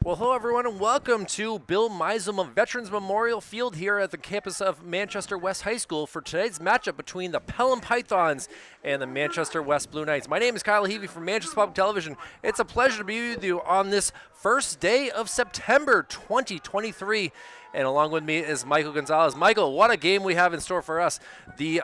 Well, hello everyone, and welcome to Bill Mizum Veterans Memorial Field here at the campus of Manchester West High School for today's matchup between the Pelham Pythons and the Manchester West Blue Knights. My name is Kyle Heavey from Manchester Public Television. It's a pleasure to be with you on this first day of September 2023, and along with me is Michael Gonzalez. Michael, what a game we have in store for us. The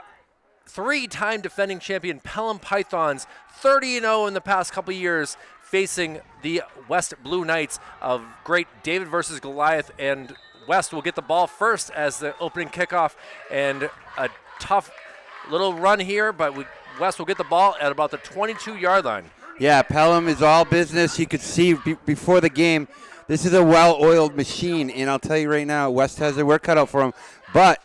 three-time defending champion Pelham Pythons, 30-0 in the past couple years, facing the West Blue Knights of great David versus Goliath, and West will get the ball first as the opening kickoff, and a tough little run here, but West will get the ball at about the 22-yard line. Yeah, Pelham is all business. You could see before the game, this is a well-oiled machine, and I'll tell you right now, West has their work cut out for them, but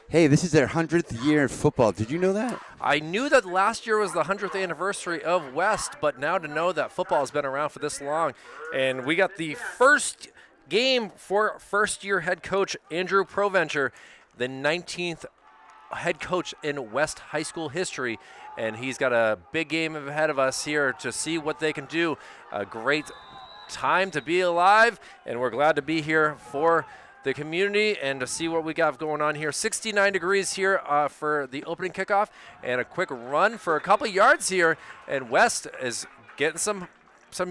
hey, this is their 100th year in football. Did you know that? I knew that last year was the 100th anniversary of West, but now to know that football has been around for this long. And we got the first game for first-year head coach Andrew Provencher, the 19th head coach in West High School history. And he's got a big game ahead of us here to see what they can do. A great time to be alive, and we're glad to be here for the community and to see what we got going on here. 69 degrees here for the opening kickoff, and a quick run for a couple yards here, and West is getting some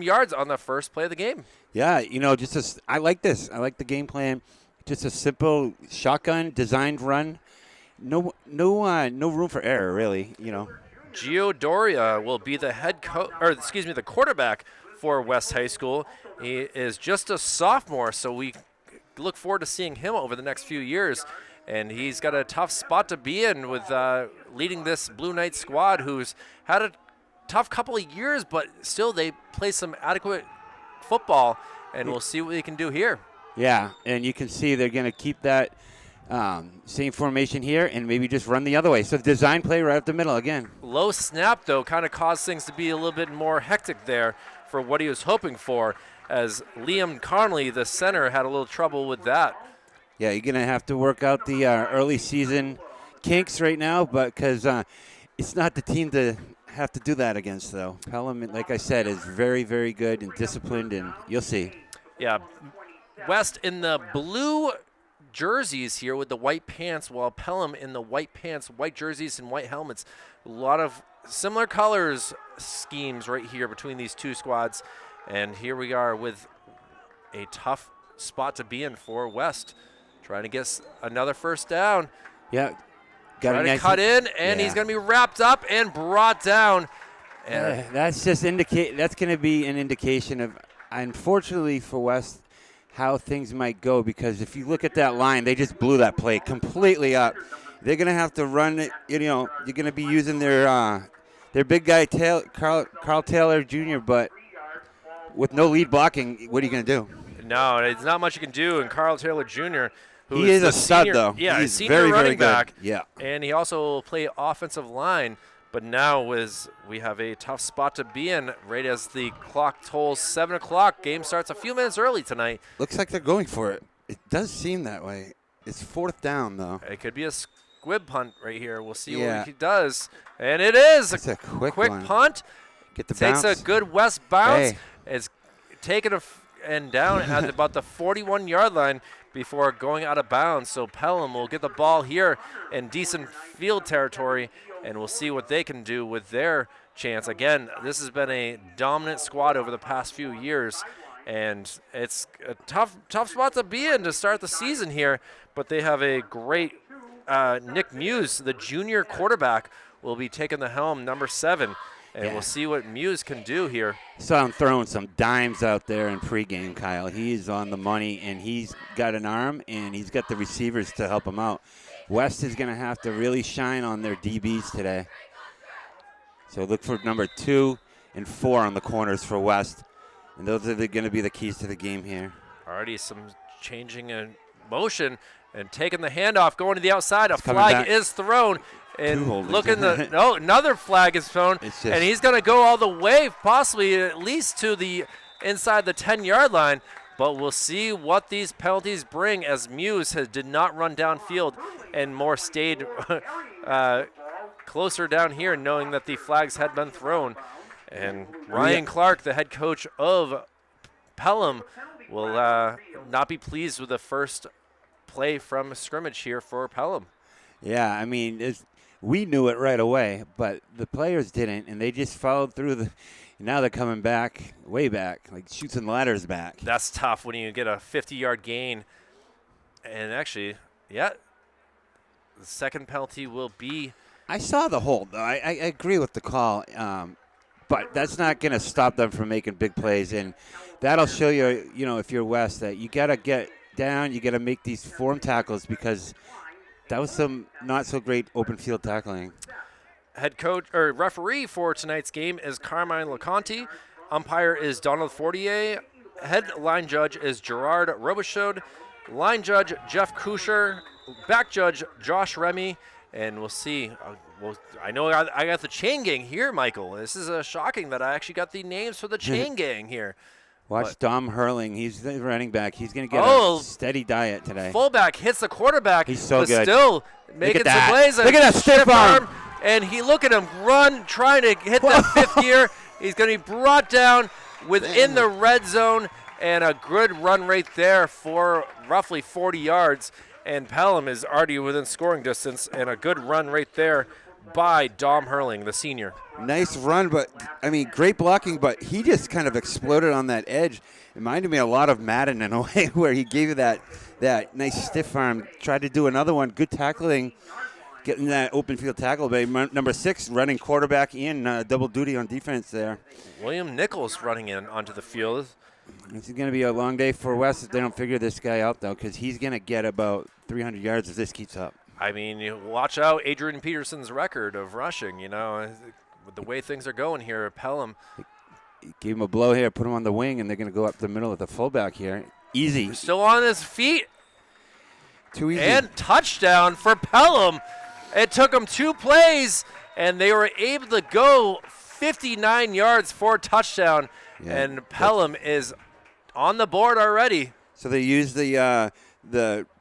yards on the first play of the game. Yeah, you know, I like this. I like the game plan. Just a simple shotgun designed run. No room for error, really. You know. Gio Doria will be the the quarterback for West High School. He is just a sophomore, so we look forward to seeing him over the next few years, and he's got a tough spot to be in with leading this Blue Knight squad, who's had a tough couple of years, but still they play some adequate football, and we'll see what they can do here. Yeah, and you can see they're going to keep that same formation here and maybe just run the other way. So design play right up the middle again. Low snap, though, kind of caused things to be a little bit more hectic there for what he was hoping for, as Liam Conley, the center, had a little trouble with that. Yeah, you're going to have to work out the early season kinks right now, but because it's not the team to have to do that against, though. Pelham, like I said, is very, very good and disciplined, and you'll see. Yeah, West in the blue jerseys here with the white pants, while Pelham in the white pants, white jerseys, and white helmets. A lot of similar colors schemes right here between these two squads. And here we are with a tough spot to be in for West, trying to get another first down. Yeah. Trying to cut in, and he's going to be wrapped up and brought down. And that's going to be an indication of, unfortunately for West, how things might go, because if you look at that line, they just blew that play completely up. They're going to have to run it. You know, you're going to be using their big guy, Carl Taylor Jr., but with no lead blocking, what are you going to do? No, it's not much you can do. And Carl Taylor Jr., who he is a stud, though. Yeah, he's senior very, running very back. good. Yeah. And he also will play offensive line. But now we have a tough spot to be in right as the clock tolls 7 o'clock. Game starts a few minutes early tonight. Looks like they're going for it. It does seem that way. It's fourth down, though. It could be a squib punt right here. We'll see what he does. And it is. It's a quick punt. Get the Takes bounce. a good West bounce. Hey. It's taken and down at about the 41-yard line before going out of bounds. So Pelham will get the ball here in decent field territory, and we'll see what they can do with their chance. Again, this has been a dominant squad over the past few years, and it's a tough spot to be in to start the season here, but they have a great Nick Muse, the junior quarterback, will be taking the helm, number 7. And we'll see what Muse can do here. Saw him throwing some dimes out there in pregame, Kyle. He's on the money, and he's got an arm, and he's got the receivers to help him out. West is going to have to really shine on their DBs today. So look for number 2 and 4 on the corners for West. And those are going to be the keys to the game here. Already some changing in motion and taking the handoff, going to the outside. A flag is thrown. And another flag is thrown, and he's going to go all the way, possibly at least to the inside the 10-yard line. But we'll see what these penalties bring, as Muse did not run downfield and more stayed closer down here, knowing that the flags had been thrown. And Ryan Clark, the head coach of Pelham, will not be pleased with the first play from scrimmage here for Pelham. Yeah, I mean, we knew it right away, but the players didn't, and they just followed through. Now they're coming back, way back, like shoots and ladders back. That's tough when you get a 50-yard gain. And actually, yeah, the second penalty will be. I saw the hold, though. I agree with the call, but that's not going to stop them from making big plays, and that'll show you, if you're West, that you got to get down, you got to make these form tackles because that was some not so great open field tackling. Head coach or referee for tonight's game is Carmine Laconti. Umpire is Donald Fortier. Head line judge is Gerard Robichaud. Line judge Jeff Kusher. Back judge Josh Remy. And we'll see. I know I got the chain gang here, Michael. This is shocking that I actually got the names for the chain gang here. Watch Dom Hurling. He's the running back. He's going to get a steady diet today. Fullback hits the quarterback. He's so good. Still making some plays. Look at that stiff arm. And look at him run, trying to hit that fifth gear. He's going to be brought down within the red zone, and a good run right there for roughly 40 yards. And Pelham is already within scoring distance, and a good run right there by Dom Hurling, the senior. Nice run, but, great blocking, but he just kind of exploded on that edge. It reminded me a lot of Madden in a way where he gave you that nice stiff arm, tried to do another one, good tackling, getting that open field tackle by number 6, running quarterback in double duty on defense there. William Nichols running in onto the field. It's going to be a long day for West if they don't figure this guy out, though, because he's going to get about 300 yards if this keeps up. You watch out Adrian Peterson's record of rushing, with the way things are going here at Pelham. Gave him a blow here, put him on the wing, and they're going to go up the middle of the fullback here. Easy. Still on his feet. Too easy. And touchdown for Pelham. It took them 2 plays, and they were able to go 59 yards for a touchdown. Yeah, and Pelham is on the board already. So they used the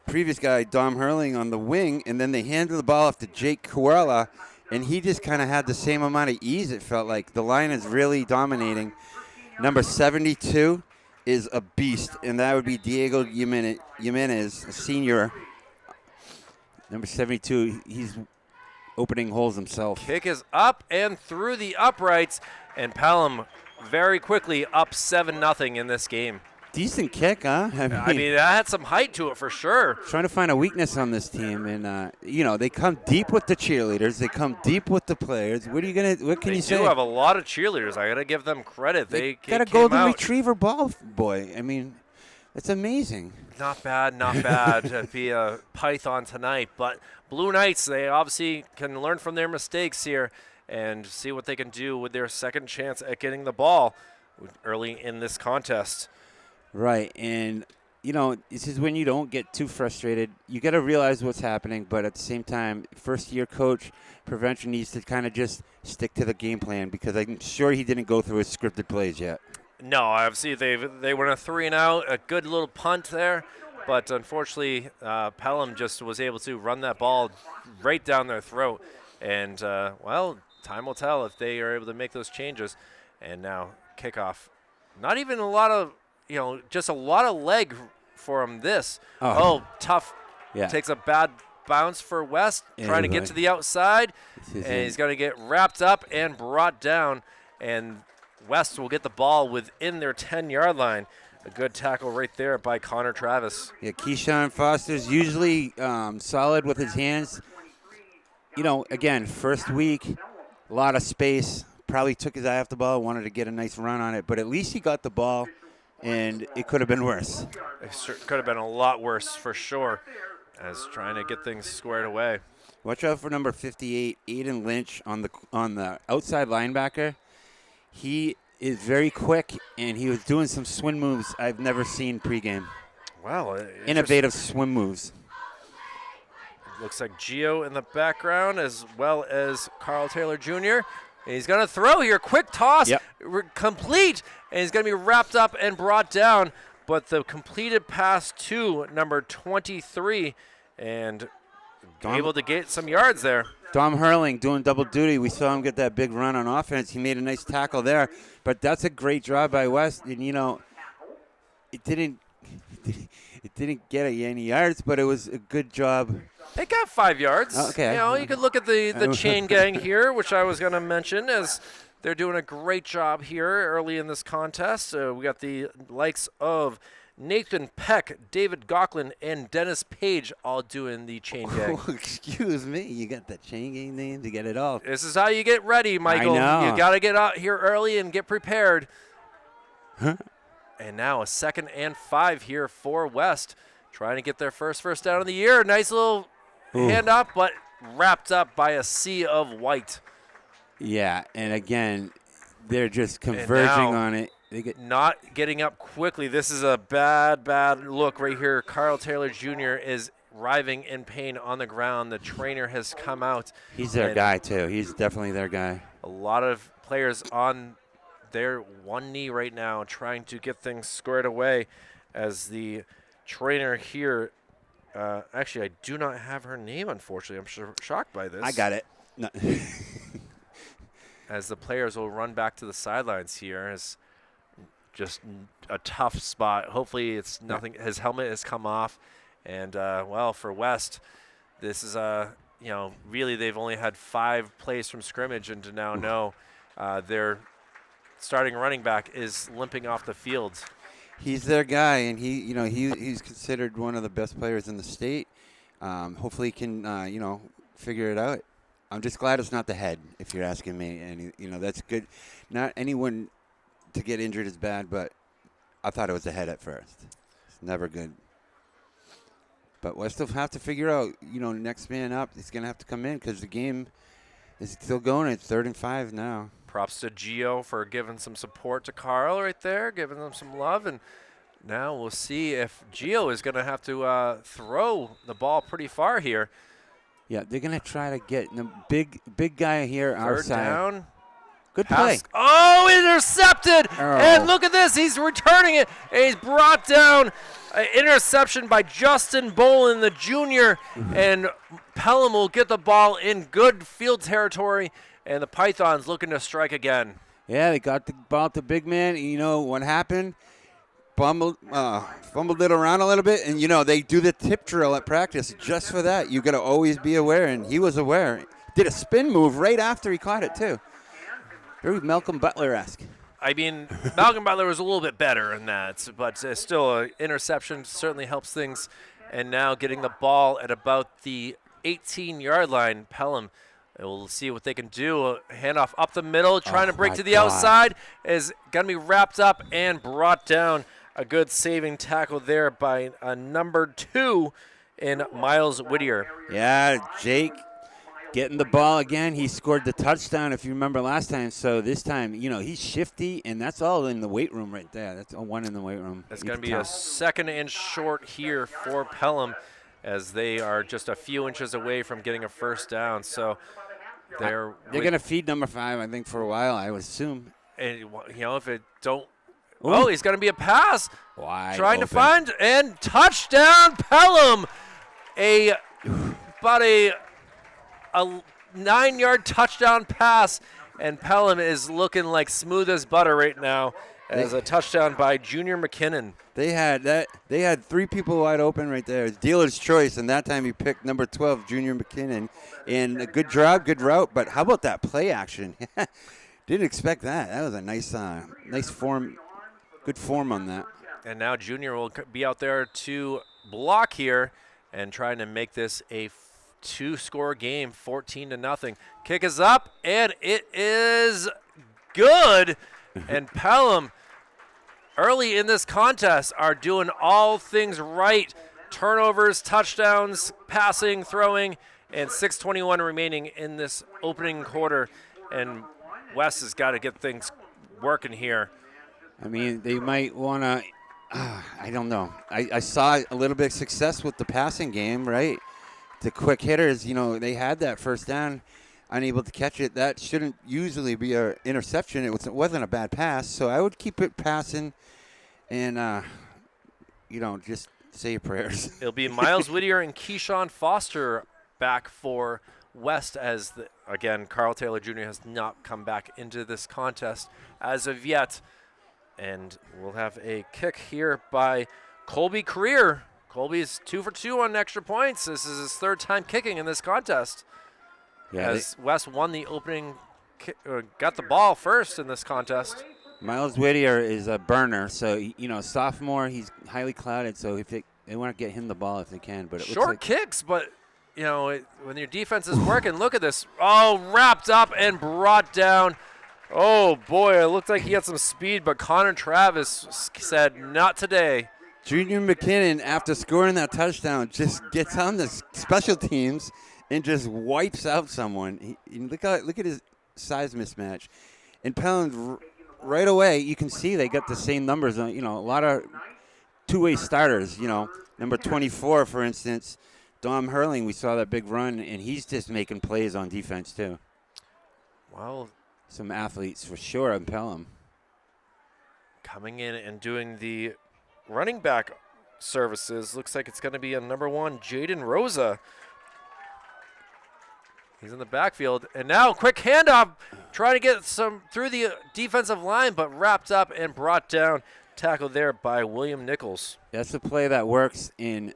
previous guy, Dom Hurling, on the wing, and then they handed the ball off to Jake Kuala, and he just kind of had the same amount of ease, it felt like. The line is really dominating. Number 72 is a beast, and that would be Diego Jimenez, a senior. Number 72, he's opening holes himself. Kick is up and through the uprights, and Pelham very quickly up 7-0 in this game. Decent kick, huh? That had some height to it for sure. Trying to find a weakness on this team, and they come deep with the cheerleaders. They come deep with the players. What can you say? They do have a lot of cheerleaders. I got to give them credit. They got a golden retriever ball boy. It's amazing. Not bad to be a Python tonight. But Blue Knights, they obviously can learn from their mistakes here and see what they can do with their second chance at getting the ball early in this contest. Right, and, this is when you don't get too frustrated. You got to realize what's happening, but at the same time, first-year coach, Prevention needs to kind of just stick to the game plan because I'm sure he didn't go through his scripted plays yet. No, obviously they went a 3-and-out, a good little punt there, but unfortunately Pelham just was able to run that ball right down their throat. And, time will tell if they are able to make those changes. And now kickoff. Not even a lot of, just a lot of leg for him this. Oh tough. Yeah. Takes a bad bounce for West, trying to get to the outside. And he's going to get wrapped up and brought down. And West will get the ball within their 10-yard line. A good tackle right there by Connor Travis. Yeah, Keyshawn Foster's usually solid with his hands. Again, first week, a lot of space. Probably took his eye off the ball, wanted to get a nice run on it. But at least he got the ball, and it could have been worse. It could have been a lot worse for sure, as trying to get things squared away. Watch out for number 58, Aiden Lynch, on the outside linebacker. He is very quick, and he was doing some swim moves I've never seen pregame. Wow. Innovative swim moves. Looks like Gio in the background as well as Carl Taylor Jr. And he's going to throw here. Quick toss. Yep. Complete. And he's going to be wrapped up and brought down. But the completed pass to number 23 and able to get some yards there. Dom Hurling doing double duty. We saw him get that big run on offense. He made a nice tackle there. But that's a great drive by West. And, it didn't it didn't get any yards, but it was a good job. They got 5 yards. Okay. You know, you could look at the chain gang here, which I was going to mention, as they're doing a great job here early in this contest. We got the likes of Nathan Peck, David Gauklin, and Dennis Page all doing the chain gang. Oh, excuse me, you got the chain gang name to get it all. This is how you get ready, Michael. I know. You got to get out here early and get prepared. And now a 2nd and 5 here for West, trying to get their first down of the year. Nice little hand up, but wrapped up by a sea of white. Yeah, and again, they're just converging on it. Not getting up quickly. This is a bad look right here. Carl Taylor Jr. is writhing in pain on the ground. The trainer has come out. He's their guy, too. He's definitely their guy. A lot of players on their one knee right now trying to get things squared away as the trainer here. Actually, I do not have her name, unfortunately. I'm shocked by this. I got it. No. As the players will run back to the sidelines here. As just a tough spot. Hopefully it's nothing. His helmet has come off. And, well, for West, this is, really they've only had 5 plays from scrimmage, and to now know their starting running back is limping off the field. He's their guy, and he's considered one of the best players in the state. Hopefully he can, figure it out. I'm just glad it's not the head, if you're asking me. And, that's good. Not anyone to get injured is bad, but I thought it was the head at first. It's never good. But we'll still have to figure out, next man up. He's going to have to come in because the game is still going. It's 3rd and 5 now. Props to Gio for giving some support to Carl right there, giving them some love. And now we'll see if Gio is going to have to throw the ball pretty far here. Yeah, they're going to try to get the big guy here our side. 3rd down. Good play. Oh, intercepted. Oh. And look at this. He's returning it. And he's brought down an interception by Justin Bolin, the junior. And Pelham will get the ball in good field territory. And the Pythons looking to strike again. Yeah, they got the ball to big man. You know what happened? Fumbled it around a little bit. And, they do the tip drill at practice just for that. You got to always be aware. And he was aware. Did a spin move right after he caught it, too. Very Malcolm Butler-esque. I mean, Malcolm Butler was a little bit better in that, but still an interception certainly helps things. And now getting the ball at about the 18-yard line, Pelham. We'll see what they can do. A handoff up the middle, trying to break to the outside, is going to be wrapped up and brought down. A good saving tackle there by number 2 in Miles Whittier. Yeah, Jake getting the ball again. He scored the touchdown, if you remember last time. So this time, he's shifty, and that's all in the weight room right there. That's all one in the weight room. It's going to be a 2nd and short here for Pelham, as they are just a few inches away from getting a 1st down. So they're going to feed number 5, I think, for a while, I would assume. And, if it don't. Ooh. Oh, he's going to be a pass. Wide trying open. to find, and touchdown, Pelham. About a 9-yard touchdown pass, and Pelham is looking like smooth as butter right now as a touchdown by Junior McKinnon. They had 3 people wide open right there. It's dealer's choice, and that time he picked number 12, Junior McKinnon. And a good job, good route, but how about that play action? Didn't expect that. That was a nice form, good form on that. And now Junior will be out there to block here and trying to make this a 2-score game, 14-0. Kick is up, and it is good. And Pelham, early in this contest, are doing all things right. Turnovers, touchdowns, passing, throwing, and 6:21 remaining in this opening quarter. And West has got to get things working here. I mean, they might want to, I don't know. I saw a little bit of success with the passing game, right? The quick hitters, they had that 1st down, unable to catch it. That shouldn't usually be an interception. It wasn't a bad pass, so I would keep it passing and, just say your prayers. It'll be Miles Whittier and Keyshawn Foster back for West as, again, Carl Taylor Jr. has not come back into this contest as of yet. And we'll have a kick here by Colby Career. Colby's 2 for 2 on extra points. This is his 3rd time kicking in this contest. Yeah, as West won the opening, got the ball first in this contest. Miles Whittier is a burner, so sophomore. He's highly clouded, so if they want to get him the ball if they can. But it Short looks kicks, but when your defense is working, look at this. Oh, wrapped up and brought down. Oh boy, it looked like he had some speed, but Connor Travis said, "Not today." Junior McKinnon, after scoring that touchdown, just gets on the special teams and just wipes out someone. Look at his size mismatch. And Pelham, right away, you can see they got the same numbers. A lot of two-way starters. Number 24, for instance, Dom Hurling. We saw that big run, and he's just making plays on defense too. Well, some athletes for sure in Pelham. Coming in and doing the running back services. Looks like it's going to be a number 1, Jaden Rosa. He's in the backfield. And now quick handoff, trying to get some through the defensive line, but wrapped up and brought down. Tackled there by William Nichols. That's a play that works in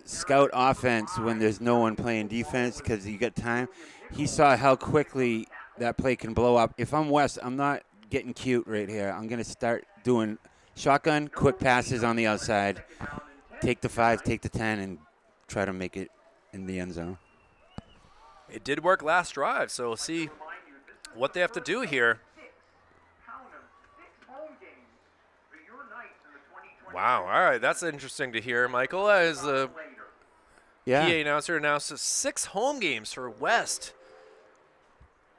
scout offense when there's no one playing defense because you get time. He saw how quickly that play can blow up. If I'm West, I'm not getting cute right here. I'm going to start doing shotgun, quick passes on the outside, take the 5, take the 10, and try to make it in the end zone. It did work last drive, so we'll see what they have to do here. Wow, all right, that's interesting to hear. Michael, as the PA announcer, announces 6 home games for West.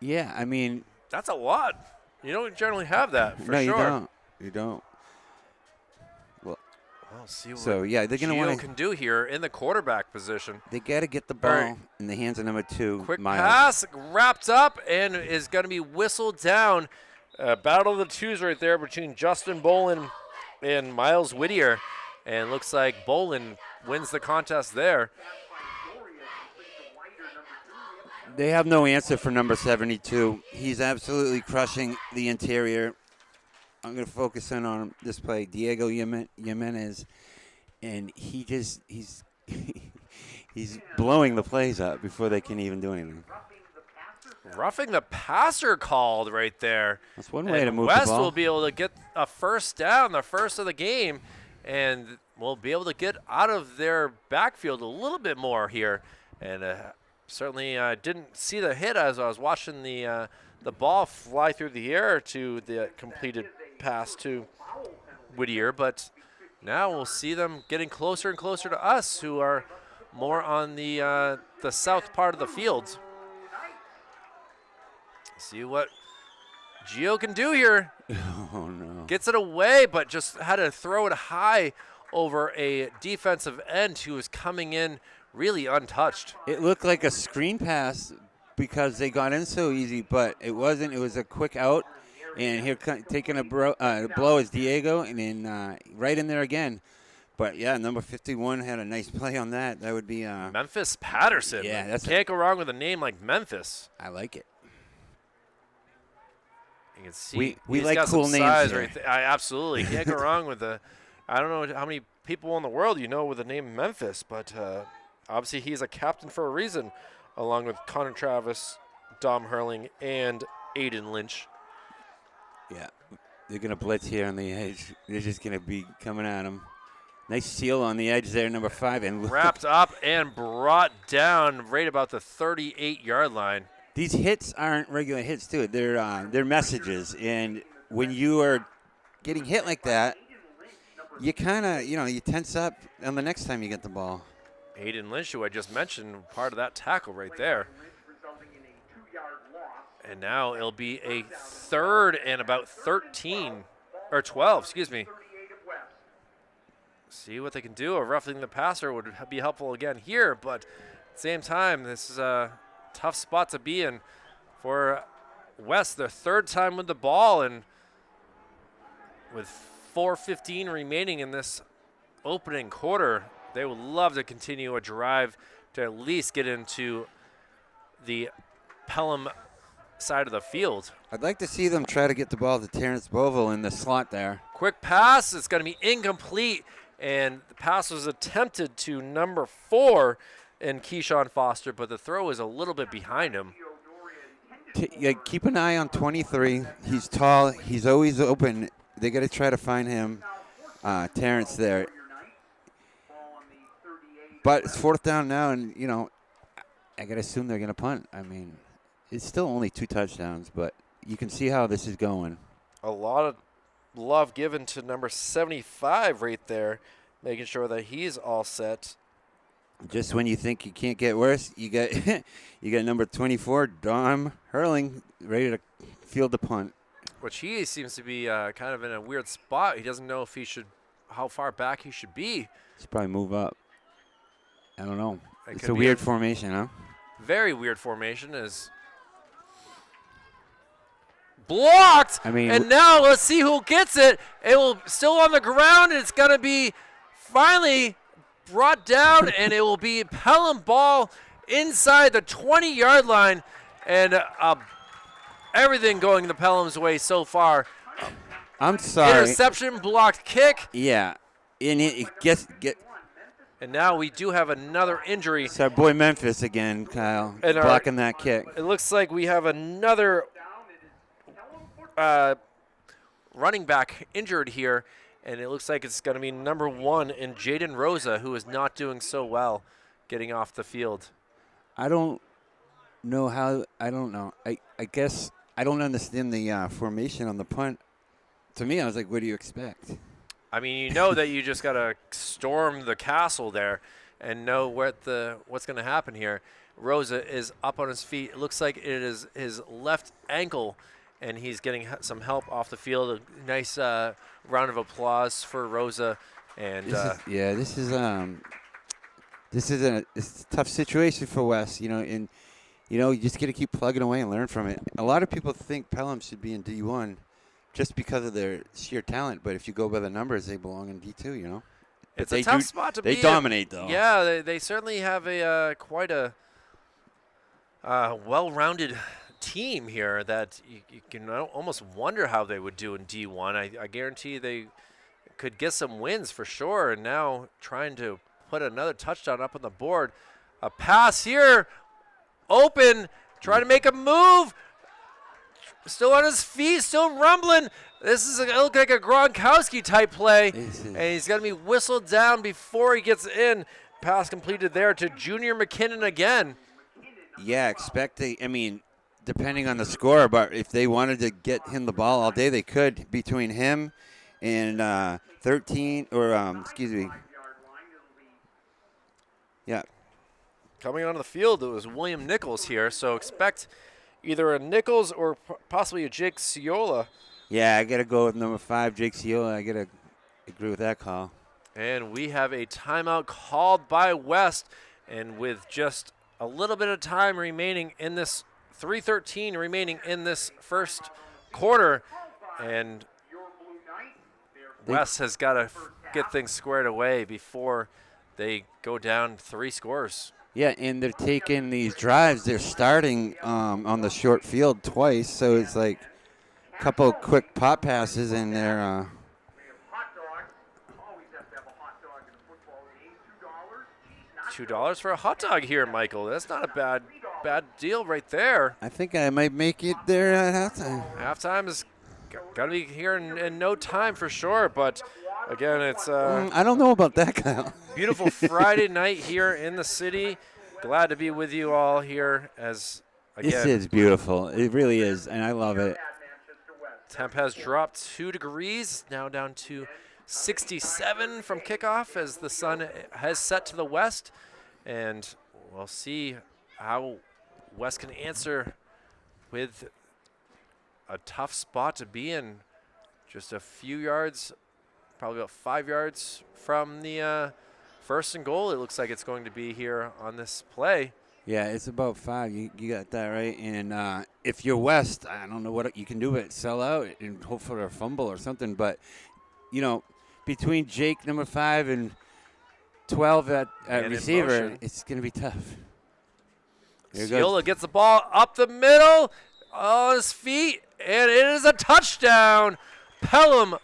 Yeah, I mean, that's a lot. You don't generally have that, for sure. No, you don't. Well, see what they're going to want to can do here in the quarterback position. They got to get the ball in the hands of number 2. Quick Miles. pass, wrapped up, and is going to be whistled down. Battle of the twos right there between Justin Bolin and Miles Whittier. And looks like Bolin wins the contest there. They have no answer for number 72. He's absolutely crushing the interior. I'm going to focus in on this play, Diego Jimenez, and he's blowing the plays up before they can even do anything. Roughing the passer called right there. That's one way to move West the ball. will be able to get a first down, the first of the game, and will be able to get out of their backfield a little bit more here. And certainly didn't see the hit as I was watching the ball fly through the air to the completed pass to Whittier, but now we'll see them getting closer and closer to us, who are more on the south part of the field. See what Gio can do here. Oh no! Gets it away, but just had to throw it high over a defensive end who was coming in really untouched. It looked like a screen pass because they got in so easy, but it wasn't. It was a quick out. And here taking a blow is Diego, and then right in there again. But, yeah, number 51 had a nice play on that. That would be Memphis Patterson. Yeah, can't go wrong with a name like Memphis. I like it. You can see we he's like got cool some names size here. right there. I absolutely can't go wrong with the. I don't know how many people in the world you know with the name Memphis, but obviously he's a captain for a reason, along with Connor Travis, Dom Hurling, and Aiden Lynch. Yeah, they're going to blitz here on the edge. They're just going to be coming at him. Nice seal on the edge there, number 5. And wrapped up and brought down right about the 38-yard line. These hits aren't regular hits, too. They're messages. And when you are getting hit like that, you kind of, you tense up on the next time you get the ball. Aiden Lynch, who I just mentioned, part of that tackle right there. And now it'll be a 3rd and about 13, or 12, excuse me. See what they can do. A roughing the passer would be helpful again here, but at the same time, this is a tough spot to be in for West. Their 3rd time with the ball, and with 4:15 remaining in this opening quarter, they would love to continue a drive to at least get into the Pelham side of the field. I'd like to see them try to get the ball to Terrence Bovell in the slot there. Quick pass. It's going to be incomplete. And the pass was attempted to number 4 in Keyshawn Foster, but the throw is a little bit behind him. Yeah, keep an eye on 23. He's tall. He's always open. They got to try to find him. Terrence there. But it's 4th down now, and, I got to assume they're going to punt. I mean, it's still only 2 touchdowns, but you can see how this is going. A lot of love given to number 75 right there, making sure that he's all set. Just when you think you can't get worse, you got you got number 24, Dom Hurling, ready to field the punt. Which he seems to be kind of in a weird spot. He doesn't know if how far back he should be. Should probably move up. I don't know. It It's could a be weird formation, huh? Very weird formation is blocked. I mean, and now let's see who gets it. It will still on the ground. It's going to be finally brought down, and it will be Pelham ball inside the 20-yard line, and everything going the Pelham's way so far. I'm sorry. Interception, blocked kick. Yeah, and it gets. And now we do have another injury. It's our boy Memphis again, Kyle, And blocking that kick. It looks like we have another running back injured here, and it looks like it's going to be number 1 in Jaden Rosa, who is not doing so well getting off the field. I don't know how. I don't know. I guess I don't understand the formation on the punt. To me, I was like, what do you expect? I mean, you know that you just got to storm the castle there and know what's going to happen here. Rosa is up on his feet. It looks like it is his left ankle, and he's getting some help off the field. A nice round of applause for Rosa. And this is a tough situation for Wes, and you just got to keep plugging away and learn from it. A lot of people think Pelham should be in D1 just because of their sheer talent, but if you go by the numbers, they belong in D2, It's a tough spot to be in. They dominate, though. Yeah, they certainly have quite a well-rounded team here that you can almost wonder how they would do in D1. I guarantee they could get some wins for sure, and now trying to put another touchdown up on the board. A pass here, open, trying to make a move. Still on his feet, still rumbling. This is look like a Gronkowski-type play, and he's going to be whistled down before he gets in. Pass completed there to Junior McKinnon again. Yeah, depending on the score, but if they wanted to get him the ball all day, they could. Between him and 13, yeah. Coming onto the field, it was William Nichols here, so expect either a Nichols or possibly a Jake Ciola. Yeah, I got to go with number 5, Jake Ciola. I got to agree with that call. And we have a timeout called by West, and with just a little bit of time remaining in this, 3:13 remaining in this first quarter, and West has got to get things squared away before they go down 3 scores. Yeah, and they're taking these drives. They're starting on the short field twice, so it's like a couple quick pop passes, and they're $2 for a hot dog here, Michael. That's not a bad deal right there. I think I might make it there at halftime. Halftime is got to be here in no time for sure, but again, it's I don't know about that, Kyle. Beautiful Friday night here in the city. Glad to be with you all here as, again. This is beautiful. It really is, and I love it. Temp has dropped 2 degrees, now down to 67 from kickoff as the sun has set to the west. And we'll see how West can answer with a tough spot to be in. Just a few yards, probably about 5 yards from the first and goal. It looks like it's going to be here on this play. Yeah, it's about 5. You got that right. And if you're West, I don't know what you can do but sell out and hope for a fumble or something. But, between Jake, number 5, and 12 at receiver, it's going to be tough. Ciola gets the ball up the middle on his feet, and it is a touchdown. Pelham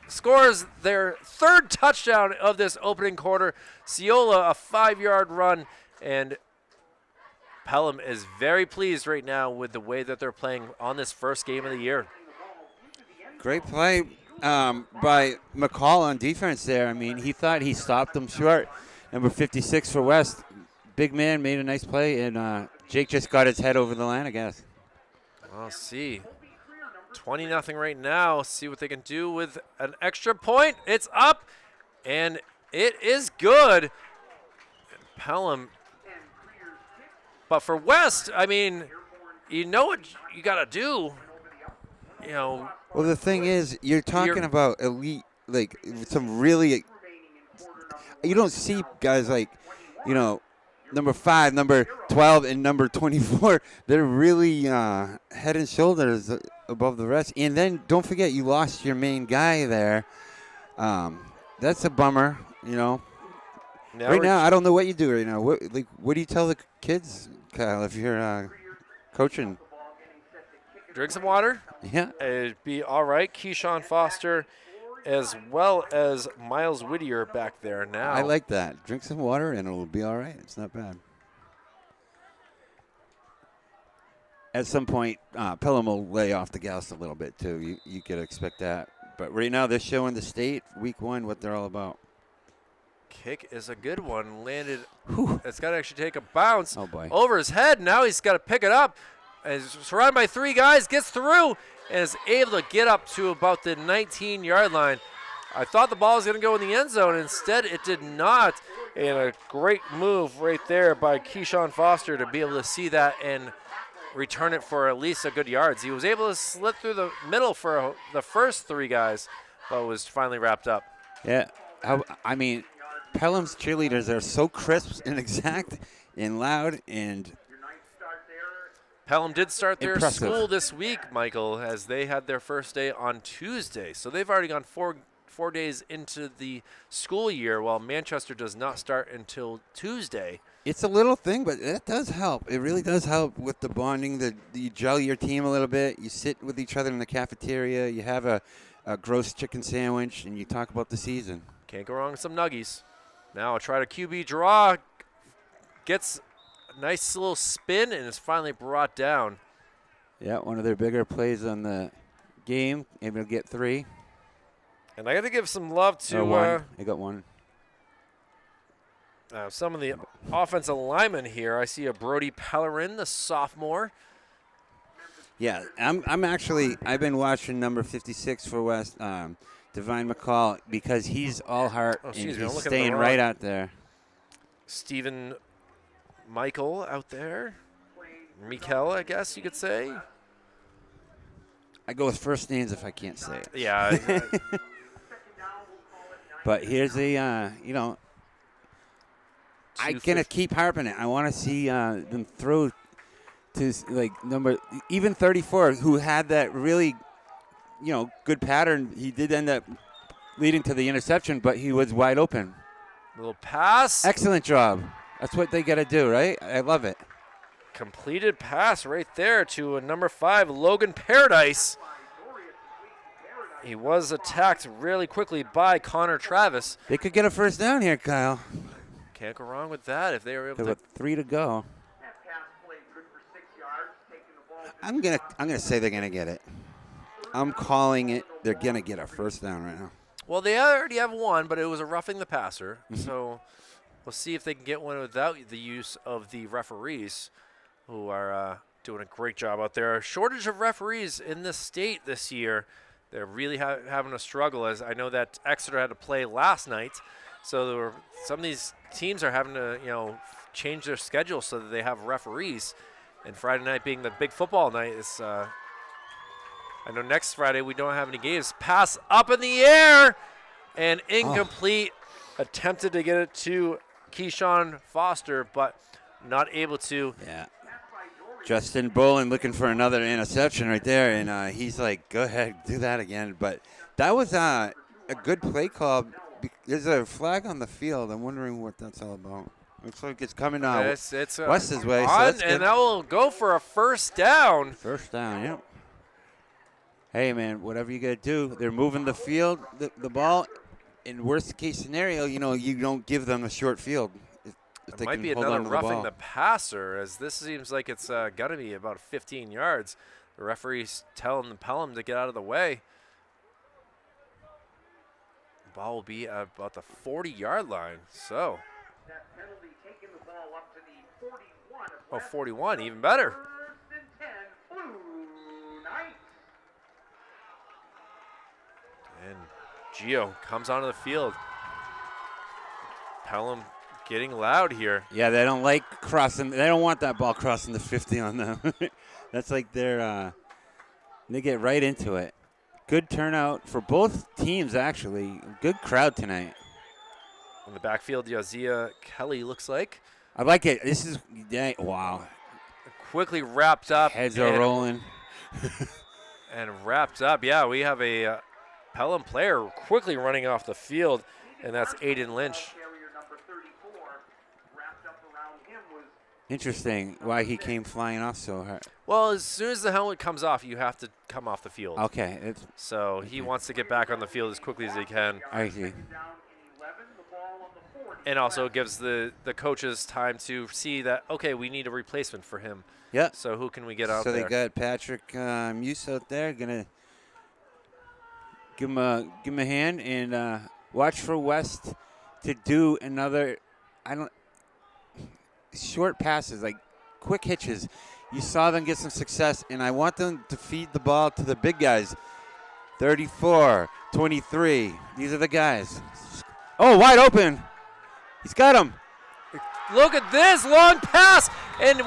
scores their third touchdown of this opening quarter. Ciola, a 5-yard run, and Pelham is very pleased right now with the way that they're playing on this first game of the year. Great play by McCall on defense there. I mean, he thought he stopped them short. Number 56 for West. Big man made a nice play, and Jake just got his head over the line, I guess. We'll see. 20-0 right now. See what they can do with an extra point. It's up, and it is good. Pelham. But for West, I mean, you know what you got to do. You know. Well, the thing is, you're talking about elite, like some really. You don't see guys like, number 5, number 12, and number 24. They're really head and shoulders above the rest. And then don't forget, you lost your main guy there. That's a bummer, Right now, I don't know what you do right now. What do you tell the kids, Kyle, if you're coaching? Drink some water. Yeah. It'd be all right. Keyshawn Foster as well as Miles Whittier back there now. I like that. Drink some water and it'll be all right. It's not bad. At some point, Pelham will lay off the gas a little bit, too. You could expect that. But right now, they're showing the state, week 1, what they're all about. Kick is a good one. Landed. It's got to actually take a bounce over his head. Now he's got to pick it up. And he's surrounded by 3 guys, gets through, and is able to get up to about the 19-yard line. I thought the ball was going to go in the end zone. Instead, it did not. And a great move right there by Keyshawn Foster to be able to see that and return it for at least a good yards. He was able to slip through the middle for the first 3 guys, but was finally wrapped up. Yeah, I mean, Pelham's cheerleaders are so crisp and exact and loud, and Pelham did start their impressive. School this week, Michael, as they had their first day on Tuesday. So they've already gone four days into the school year, while Manchester does not start until Tuesday. It's a little thing, but it does help. It really does help with the bonding. You gel your team a little bit. You sit with each other in the cafeteria. You have a gross chicken sandwich, and you talk about the season. Can't go wrong with some nuggies. Now try to QB draw. Gets a nice little spin and is finally brought down. Yeah, one of their bigger plays on the game. Able to get 3. And I got to give some love to one. They got 1. Some of the offensive linemen here. I see a Brody Pellerin, the sophomore. Yeah, I've been watching number 56 for West, Divine McCall, because he's all heart and he's staying right out there. Stephen Michael out there. Mikel, I guess you could say. I go with first names if I can't say it. Yeah. But here's I'm going to keep harping it. I want to see them throw to, even 34, who had that really, good pattern. He did end up leading to the interception, but he was wide open. Little pass. Excellent job. That's what they got to do, right? I love it. Completed pass right there to number 5, Logan Paradise. He was attacked really quickly by Connor Travis. They could get a first down here, Kyle. Can't go wrong with that if they were able to. With 3 to go. I'm gonna say they're gonna get it. I'm calling it. They're gonna get a first down right now. Well, they already have 1, but it was a roughing the passer. So we'll see if they can get one without the use of the referees, who are doing a great job out there. A shortage of referees in the state this year. They're really having a struggle, as I know that Exeter had to play last night. So some of these teams are having to, change their schedule so that they have referees. And Friday night being the big football night is, I know next Friday we don't have any games. Pass up in the air and incomplete. Attempted to get it to Keyshawn Foster, but not able to. Yeah. Justin Bolin looking for another interception right there, and he's like, go ahead, do that again. But that was a good play call. There's a flag on the field. I'm wondering what that's all about. Looks like it's coming it's West's way. On, and that will go for a first down. First down, yeah. Hey, man, whatever you got to do, they're moving the field, the ball. In worst case scenario, you don't give them a short field if It they might can be hold another on to the roughing ball. the passer, as this seems like it's got to be about 15 yards. The referee's telling the Pelham to get out of the way. The ball will be at about the 40-yard line. So, oh, 41, even better. And Gio comes onto the field. Pelham getting loud here. Yeah, they don't like crossing. They don't want that ball crossing the 50 on them. That's like they get right into it. Good turnout for both teams, actually. Good crowd tonight. In the backfield, Yazia Kelly looks like. I like it. This is, wow. Quickly wrapped up. Heads are rolling. And wrapped up. Yeah, we have a Pelham player quickly running off the field, and that's Aiden Lynch. Interesting why he came flying off so hard. Well, as soon as the helmet comes off, you have to come off the field. Okay. So he wants to get back on the field as quickly as he can. I see. And also gives the coaches time to see that, okay, we need a replacement for him. Yeah. So who can we get out there? So they got Patrick Muse out there. Gonna give him a hand and watch for West to do another. Short passes, like quick hitches. You saw them get some success, and I want them to feed the ball to the big guys. 34, 23. These are the guys. Oh, wide open. He's got him. Look at this long pass and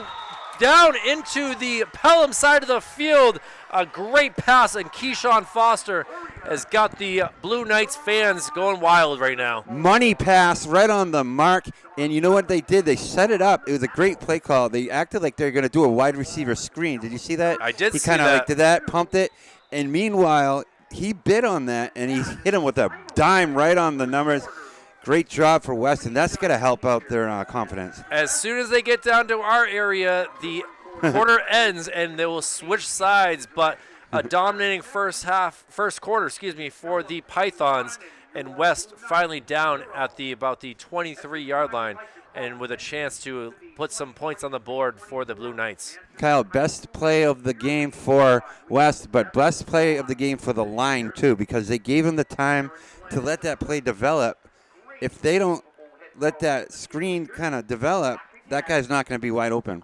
down into the Pelham side of the field. A great pass, and Keyshawn Foster has got the Blue Knights fans going wild right now. Money pass right on the mark, and you know what they did? They set it up. It was a great play call. They acted like they were going to do a wide receiver screen. Did you see that? I did see that. He kind of like did that, pumped it, and meanwhile, he bid on that, and he hit him with a dime right on the numbers. Great job for Weston. That's going to help out their confidence. As soon as they get down to our area, the quarter ends and they will switch sides, but a dominating first quarter, for the Pythons, and West finally down at about the 23-yard line and with a chance to put some points on the board for the Blue Knights. Kyle, best play of the game for West, but best play of the game for the line too, because they gave him the time to let that play develop. If they don't let that screen kind of develop, that guy's not going to be wide open.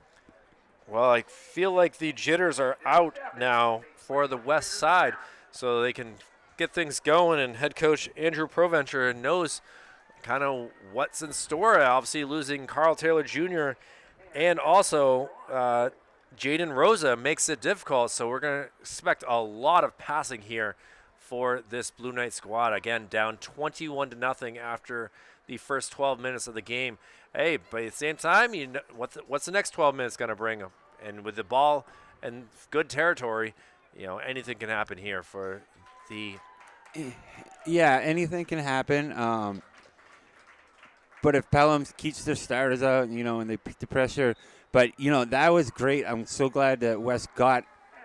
Well, I feel like the jitters are out now for the West side, so they can get things going, and head coach Andrew Provencher knows kind of what's in store. Obviously losing Carl Taylor Jr. and also Jaden Rosa makes it difficult, so we're going to expect a lot of passing here for this Blue Knight squad. Again, down 21-0 after the first 12 minutes of the game. Hey, but at the same time, what's the next 12 minutes going to bring them? And with the ball and good territory, anything can happen here for the. Yeah, anything can happen. But if Pelham keeps their starters out, and they pick the pressure, but that was great. I'm so glad that West got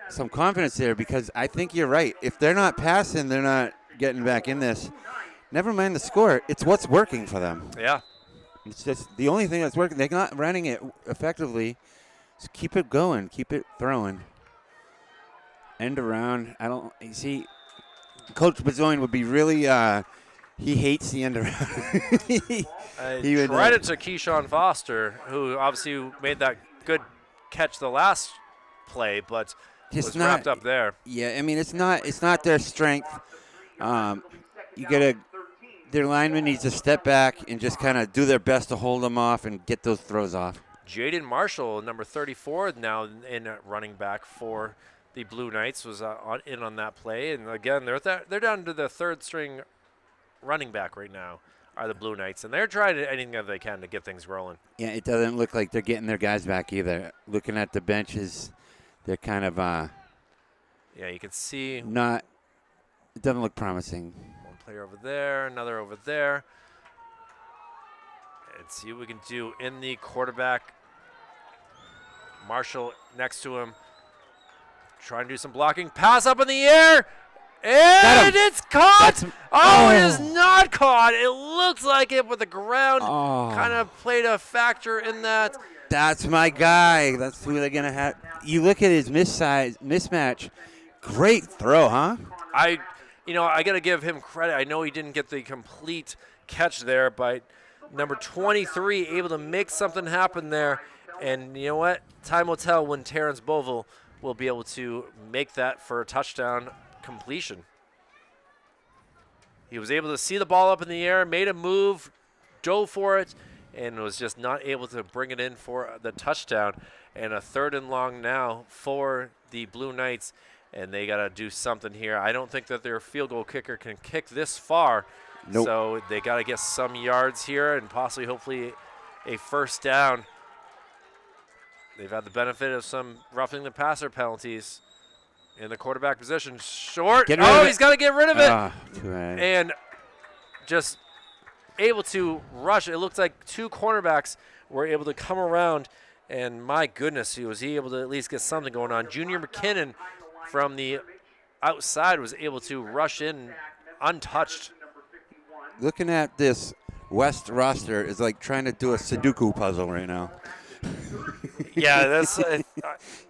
some confidence there, because I think you're right. If they're not passing, they're not getting back in this. Never mind the score. It's what's working for them. Yeah. It's just the only thing that's working. They're not running it effectively. Just keep it going. Keep it throwing. End around. See, Coach Bezoin would be really, he hates the end around. Credit to Keyshawn Foster, who obviously made that good catch the last play, but was wrapped up there. Yeah, I mean, it's not their strength. Their lineman needs to step back and just kind of do their best to hold them off and get those throws off. Jaden Marshall, number 34, now in running back for the Blue Knights, was in on that play. And again, they're down to the third string running back right now, are the Blue Knights, and they're trying anything that they can to get things rolling. Yeah, it doesn't look like they're getting their guys back either. Looking at the benches, they're kind of yeah, you can see. It doesn't look promising. One player over there, another over there. And see what we can do in the quarterback. Marshall next to him. trying to do some blocking. Pass up in the air. And it's caught. It is not caught. It looks like it, but the ground kind of played a factor in that. That's my guy. That's who they're going to have. You look at his mismatch. Great throw, huh? I got to give him credit. I know he didn't get the complete catch there, but number 23 able to make something happen there. And you know what? Time will tell when Terrence Bovell will be able to make that for a touchdown completion. He was able to see the ball up in the air, made a move, dove for it, and was just not able to bring it in for the touchdown. And a 3rd and long now for the Blue Knights, and they got to do something here. I don't think that their field goal kicker can kick this far. Nope. So they got to get some yards here and possibly, hopefully, a first down. They've had the benefit of some roughing the passer penalties in the quarterback position. Short. He's got to get rid of it. Too bad. And just able to rush. It looks like 2 cornerbacks were able to come around, and my goodness, was he able to at least get something going on. Junior McKinnon from the outside was able to rush in untouched. Looking at this West roster is like trying to do a Sudoku puzzle right now. Yeah, that's.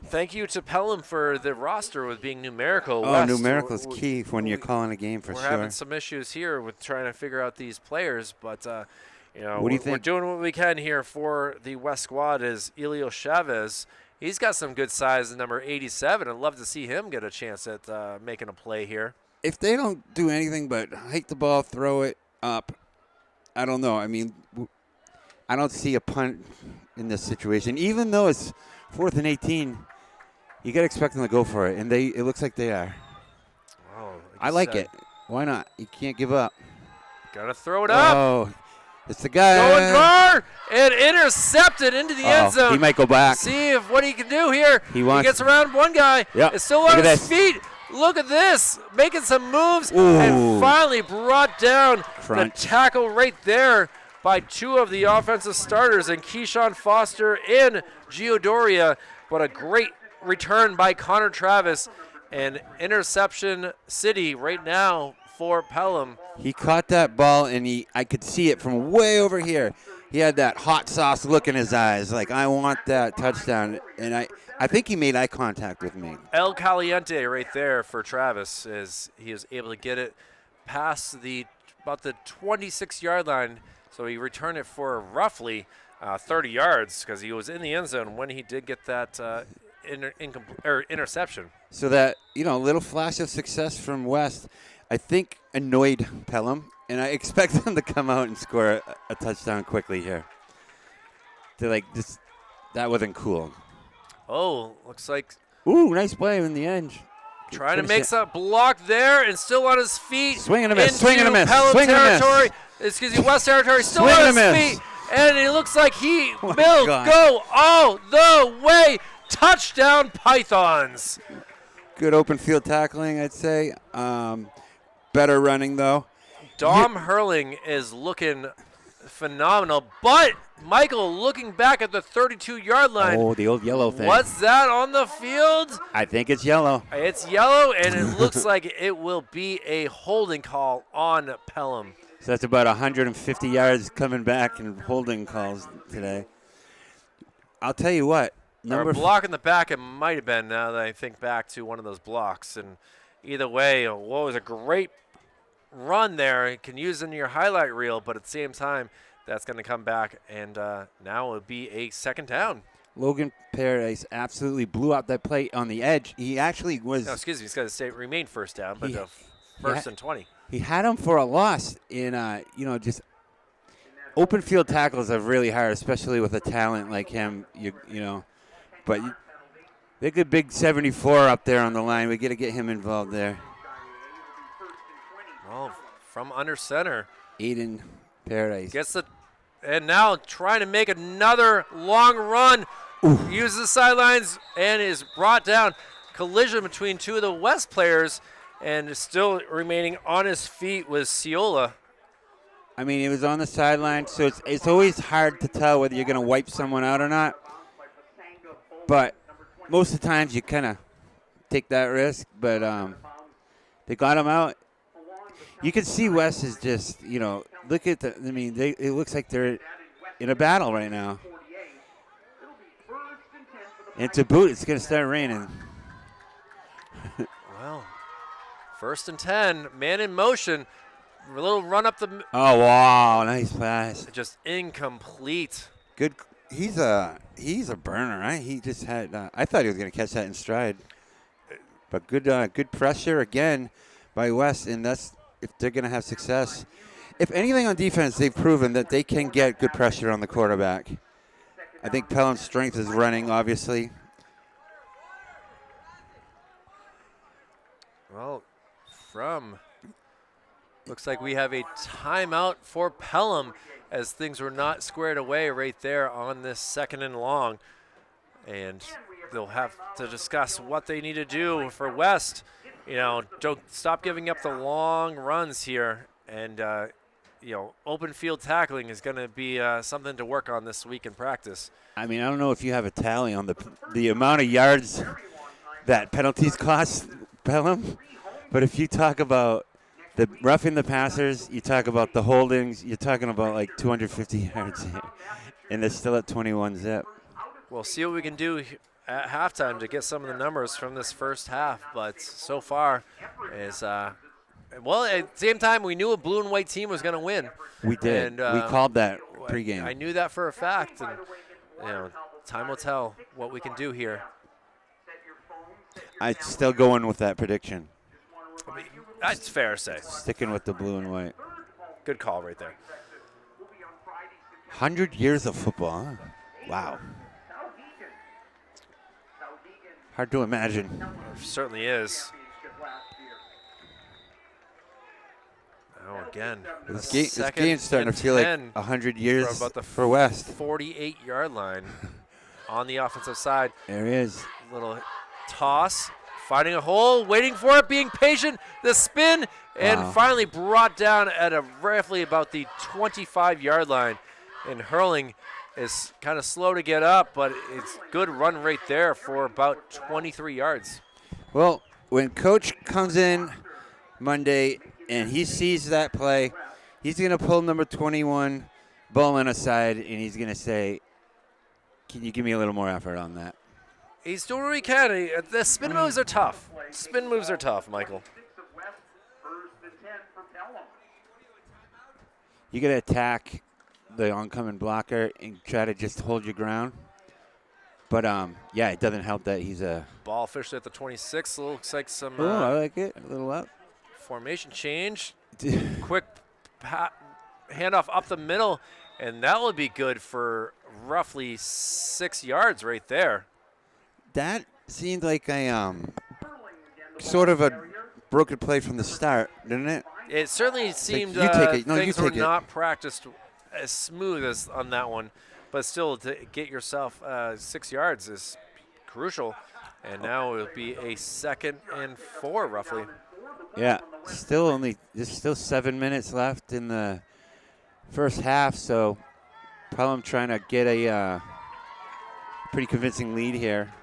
Thank you to Pelham for the roster with being numerical. Numerical is key when you're calling a game for we're sure. We're having some issues here with trying to figure out these players, but what do you think? We're doing what we can here for the West squad. Is Elio Chavez? He's got some good size, number 87. I'd love to see him get a chance at making a play here. If they don't do anything but hike the ball, throw it up, I don't know. I mean, I don't see a punt in this situation. Even though it's 4th and 18, you got to expect them to go for it, and it looks like they are. Oh, I like it. Why not? You can't give up. Got to throw it up. Oh, it's the guy. Going guard and intercepted into the end zone. He might go back. See what he can do here. He gets around one guy. Yep. Is still on his feet. Look at this. Making some moves and finally brought down the tackle right there by 2 of the offensive starters, and Keyshawn Foster and Gio Doria. But a great return by Connor Travis, and interception city right now for Pelham. He caught that ball, and I could see it from way over here. He had that hot sauce look in his eyes, like, I want that touchdown. And I think he made eye contact with me. El Caliente right there for Travis, as he is able to get it past about the 26-yard line. So he returned it for roughly 30 yards because he was in the end zone when he did get that interception. So that, little flash of success from West, I think annoyed Pelham, and I expect them to come out and score a touchdown quickly here. They're like, that wasn't cool. Oh, looks like. Ooh, nice play in the end. Trying to make some block there and still on his feet. Swing and a miss, swing and a miss. Pelham swing territory. And a miss. Excuse me, West territory, still swing on his feet. And it looks like he will go all the way. Touchdown, Pythons. Good open field tackling, I'd say. Better running, though. Dom Hurling is looking phenomenal, but Michael looking back at the 32-yard line. Oh, the old yellow thing. What's that on the field? I think it's yellow. It's yellow, and it looks like it will be a holding call on Pelham. So that's about 150 yards coming back and holding calls today. I'll tell you what. Or a block in the back, it might have been, now that I think back to one of those blocks. And either way, it was a great run there. You can use it in your highlight reel, but at the same time, that's going to come back, and now it would be a second down. Logan Paradise absolutely blew out that play on the edge. He actually was. No, excuse me. He's got to remain first down, but first and 20. He had him for a loss in, just open field tackles are really hard, especially with a talent like him. But they're good big 74 up there on the line. We got to get him involved there. Well, from under center. Aiden Paradise. And now trying to make another long run. Ooh. Uses the sidelines and is brought down. Collision between 2 of the West players, and still remaining on his feet was Ciola. I mean, it was on the sideline, so it's always hard to tell whether you're going to wipe someone out or not. But most of the times you kind of take that risk, but they got him out. You can see West is just, look at the. I mean, it looks like they're in a battle right now. And to boot, it's going to start raining. Well, 1st and 10, man in motion. A little run up the. Oh wow, nice pass. Just incomplete. Good. He's a burner, right? He just had. I thought he was going to catch that in stride, but good pressure again by West, and that's if they're going to have success. If anything on defense, they've proven that they can get good pressure on the quarterback. I think Pelham's strength is running, obviously. Well, looks like we have a timeout for Pelham as things were not squared away right there on this 2nd and long. And they'll have to discuss what they need to do for West. Don't stop giving up the long runs here. And, open field tackling is going to be something to work on this week in practice. I mean, I don't know if you have a tally on the amount of yards that penalties cost Pelham, but if you talk about the roughing the passers, you talk about the holdings, you're talking about like 250 yards, and they're still at 21 zip. We'll see what we can do at halftime to get some of the numbers from this first half, but so far is well, at the same time, we knew a blue and white team was going to win. We did. And, we called that pregame. I knew that for a fact, and time will tell what we can do here. I'm still going with that prediction. I mean, that's fair to say. Sticking with the blue and white. Good call right there. 100 years of football, huh? Wow. Hard to imagine. It certainly is. Now again, this game's starting to feel like 100 years for West. 48-yard line on the offensive side. There he is. Little toss, finding a hole, waiting for it, being patient, the spin, and finally brought down at roughly about the 25-yard line. And hurling is kind of slow to get up, but it's good run right there for about 23 yards. Well, when Coach comes in Monday and he sees that play, he's going to pull number 21, Bolin, aside, and he's going to say, can you give me a little more effort on that? He's doing what he can. The spin moves are tough. Spin moves are tough, Michael. You got to attack the oncoming blocker and try to just hold your ground. But, yeah, it doesn't help that he's a... Ball officially at the 26. Looks like some... I like it. A little up. Formation change. Quick handoff up the middle, and that will be good for roughly 6 yards right there. That seemed like a sort of a broken play from the start, didn't it? It certainly seemed things were not practiced as smooth as on that one, but still to get yourself 6 yards is crucial. And now it'll be a 2nd and 4 roughly. Yeah, there's still 7 minutes left in the first half, so Pelham trying to get a pretty convincing lead here.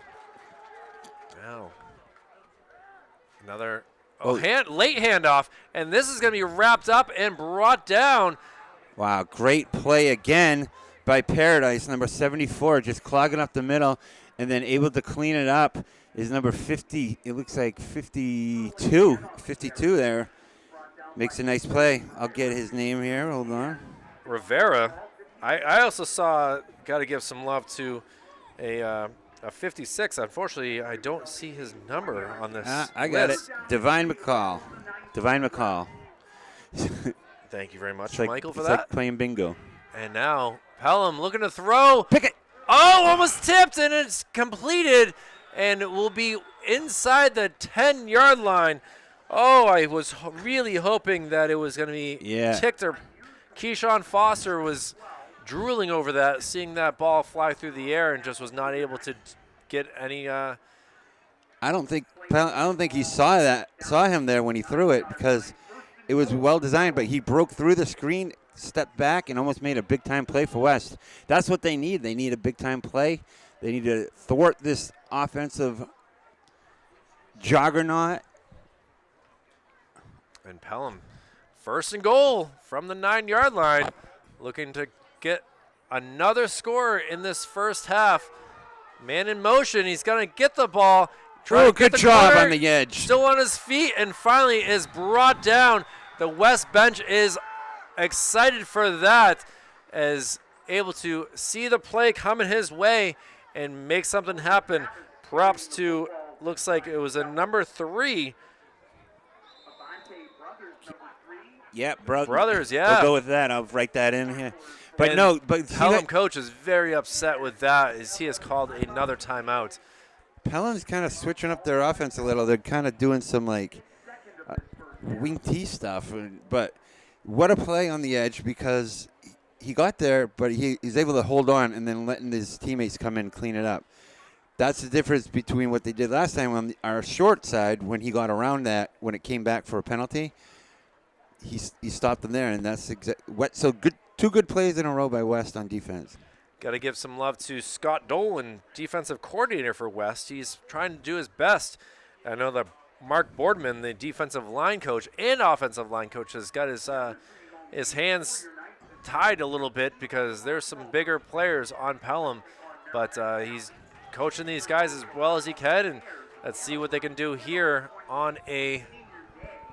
Now, another late handoff, and this is going to be wrapped up and brought down. Wow, great play again by Paradise, number 74, just clogging up the middle, and then able to clean it up is number 50. It looks like 52 there. Makes a nice play. I'll get his name here. Hold on. Rivera. I also saw, got to give some love to a 56. Unfortunately, I don't see his number on this I got list. it. Divine McCall. Thank you very much, like, Michael, for it's that. Like playing bingo. And now Pelham looking to throw. Pick it. Oh, almost tipped, and it's completed, and it will be inside the 10-yard line. Oh, I was really hoping that it was going to be ticked. Or Keyshawn Foster was drooling over that, seeing that ball fly through the air, and just was not able to get any. I don't think he saw him there when he threw it, because it was well designed, but he broke through the screen, stepped back, and almost made a big-time play for West. That's what they need. They need a big-time play. They need to thwart this offensive juggernaut. And Pelham, first and goal from the 9-yard line, looking to get another score in this first half. Man in motion, he's going to get the ball. Oh, good job on the edge. Still on his feet, and finally is brought down. The West bench is excited for that, as able to see the play coming his way and make something happen. Props to, looks like it was a number 3. Yeah, Brothers, yeah. We'll go with that. I'll write that in here. But And no, but Pelham coach is very upset with that, as he has called another timeout. Pelham's kind of switching up their offense a little. They're kind of doing some like wing T stuff. But what a play on the edge, because he got there, but he's able to hold on and then letting his teammates come in and clean it up. That's the difference between what they did last time on our short side when he got around that, when it came back for a penalty. He stopped them there, and that's so good. 2 good plays in a row by West on defense. Got to give some love to Scott Dolan, defensive coordinator for West. He's trying to do his best. I know that Mark Boardman, the defensive line coach and offensive line coach, has got his hands tied a little bit because there's some bigger players on Pelham, but he's coaching these guys as well as he can, and let's see what they can do here on a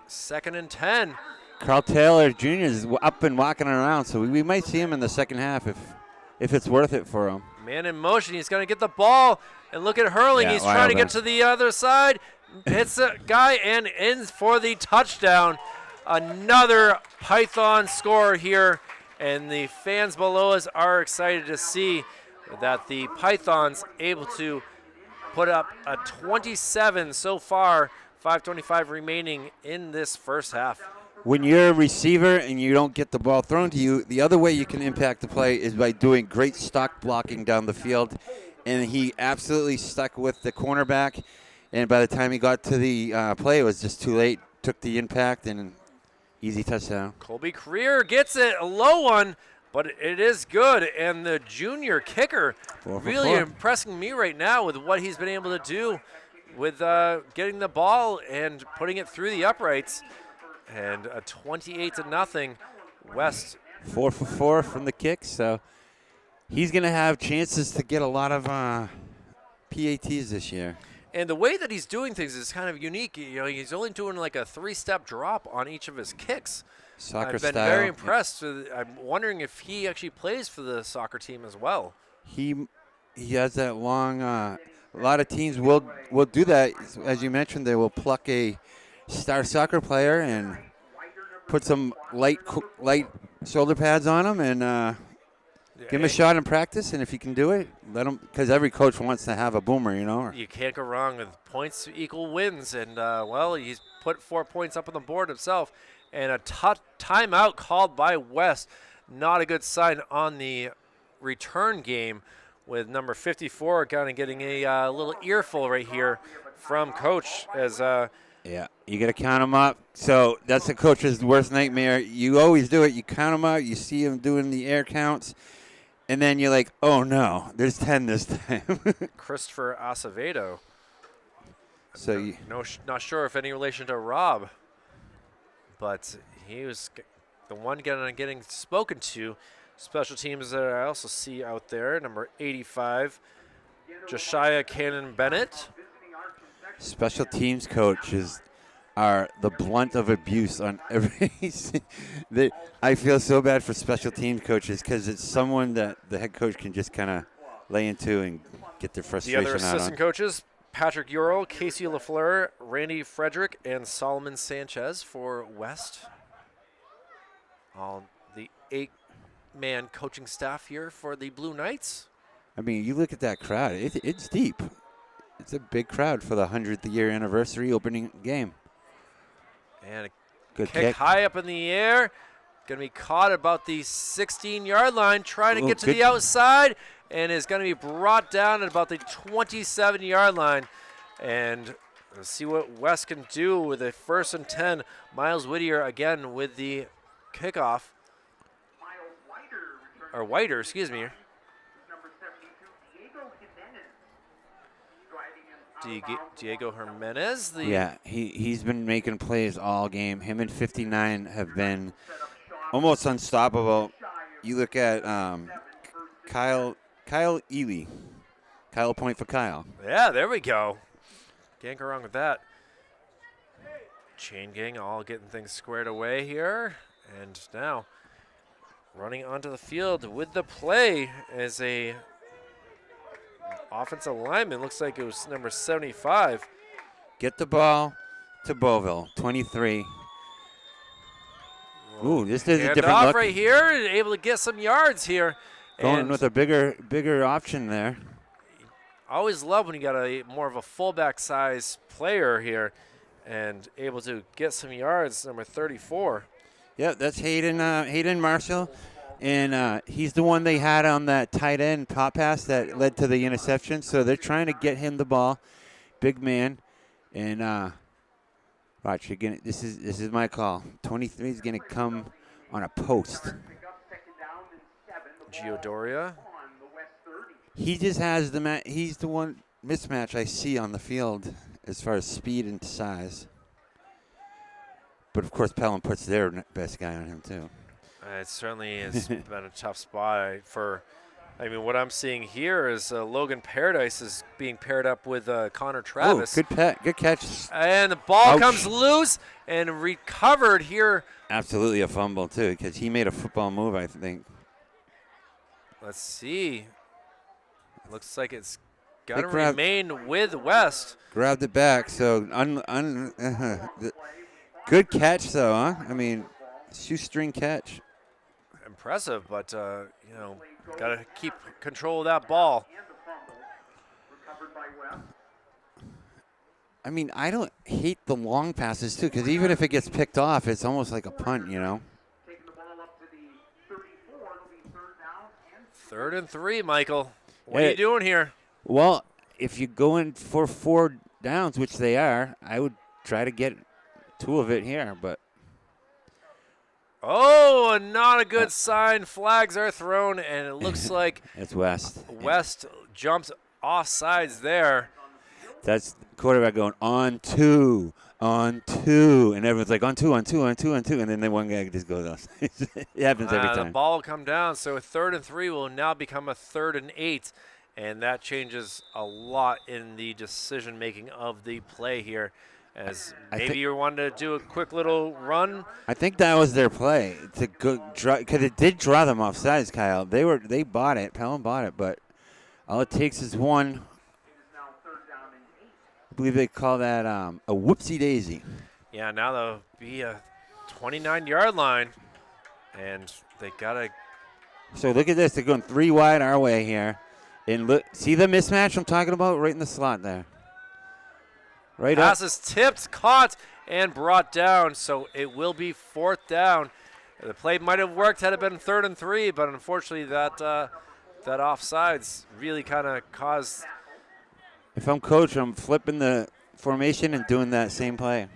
2nd and 10. Carl Taylor Jr. is up and walking around, so we might see him in the second half if it's worth it for him. Man in motion. He's going to get the ball, and look at Hurling. Yeah, he's trying to get to the other side. Hits a guy and ends for the touchdown. Another Python score here, and the fans below us are excited to see that the Pythons able to put up a 27 so far, 5:25 remaining in this first half. When you're a receiver and you don't get the ball thrown to you, the other way you can impact the play is by doing great stock blocking down the field. And he absolutely stuck with the cornerback. And by the time he got to the play, it was just too late. Took the impact and easy touchdown. Colby Creer gets it, a low one, but it is good. And the junior kicker really impressing me right now with what he's been able to do with getting the ball and putting it through the uprights. And a 28-0 West. 4 for 4 from the kick, so he's going to have chances to get a lot of PATs this year. And the way that he's doing things is kind of unique. You know, he's only doing like a 3-step drop on each of his kicks. Soccer I've been style. very impressed. I'm wondering if he actually plays for the soccer team as well. He has that long. A lot of teams will do that. As you mentioned, they will pluck a star soccer player and put some light shoulder pads on him and give him a shot in practice. And if he can do it, let him, because every coach wants to have a boomer, you know. You can't go wrong with points equal wins. And, well, he's put 4 points up on the board himself. And a timeout called by West. Not a good sign on the return game, with number 54 kind of getting a little earful right here from coach as yeah, you got to count them up. So that's the coach's worst nightmare. You always do it. You count them out. You see them doing the air counts. And then you're like, oh, no, there's 10 this time. Christopher Acevedo. So not sure if any relation to Rob, but he was the one getting spoken to. Special teams that I also see out there, number 85, Josiah Cannon Bennett. Special teams coaches are the blunt of abuse on every. I feel so bad for special teams coaches because it's someone that the head coach can just kind of lay into and get their frustration out on. The other assistant coaches, Patrick Ural, Casey LaFleur, Randy Frederick, and Solomon Sanchez for West. All the 8-man coaching staff here for the Blue Knights. I mean, you look at that crowd. It's deep. It's a big crowd for the 100th year anniversary opening game. And a good kick high up in the air. Going to be caught about the 16-yard line, trying to get to the outside, and is going to be brought down at about the 27-yard line. And let's see what West can do with a 1st and 10. Miles Whittier again with the kickoff. Or Whiter, excuse me. Diego Jimenez. Yeah, he's been making plays all game. Him and 59 have been almost unstoppable. You look at Kyle Ely. Kyle point for Kyle. Yeah, there we go. Can't go wrong with that. Chain gang all getting things squared away here. And now running onto the field with the play as a offensive lineman. Looks like it was number 75. Get the ball to Beauville, 23. Ooh, this is a different off look. right here, and able to get some yards here. Going and with a bigger option there. I always love when you got a more of a fullback size player here and able to get some yards, number 34. Yeah, that's Hayden Marshall. And he's the one they had on that tight end pop pass that led to the interception. So they're trying to get him the ball. Big man. And watch, again, this is my call. 23 is going to come on a post. Giodoria. He just has he's the one mismatch I see on the field as far as speed and size. But, of course, Pelham puts their best guy on him, too. It certainly has been a tough spot what I'm seeing here is Logan Paradise is being paired up with Connor Travis. Good catch. And the ball Ouch. comes loose and recovered here. Absolutely a fumble, too, because he made a football move, I think. Let's see. Looks like it's got to remain with West. Grabbed it back, so good catch, though, huh? I mean, shoestring catch. Impressive, but, got to keep control of that ball. I mean, I don't hate the long passes, too, because even if it gets picked off, it's almost like a punt, you know? 3rd and 3, Michael. What are you doing here? Well, if you go in for 4 downs, which they are, I would try to get 2 of it here, but. Oh, not a good sign. Flags are thrown, and it looks like it's West. West jumps off sides there. That's the quarterback going on 2, and everyone's like on 2, and then the one guy just goes off. It happens every time. The ball will come down, so a 3rd and 3 will now become a 3rd and 8, and that changes a lot in the decision-making of the play here. As maybe you wanted to do a quick little run. I think that was their play to go because it did draw them off sides, Kyle. They bought it. Pelham bought it, but all it takes is one. I believe they call that a whoopsie daisy. Yeah, now there'll be a 29-yard line, and they gotta. So look at this. They're going 3 wide our way here, and look, see the mismatch I'm talking about right in the slot there. Right Pass up. is tipped, caught, and brought down, so it will be 4th down. The play might have worked had it been 3rd and 3, but unfortunately that offsides really kind of caused. If I'm coach, I'm flipping the formation and doing that same play.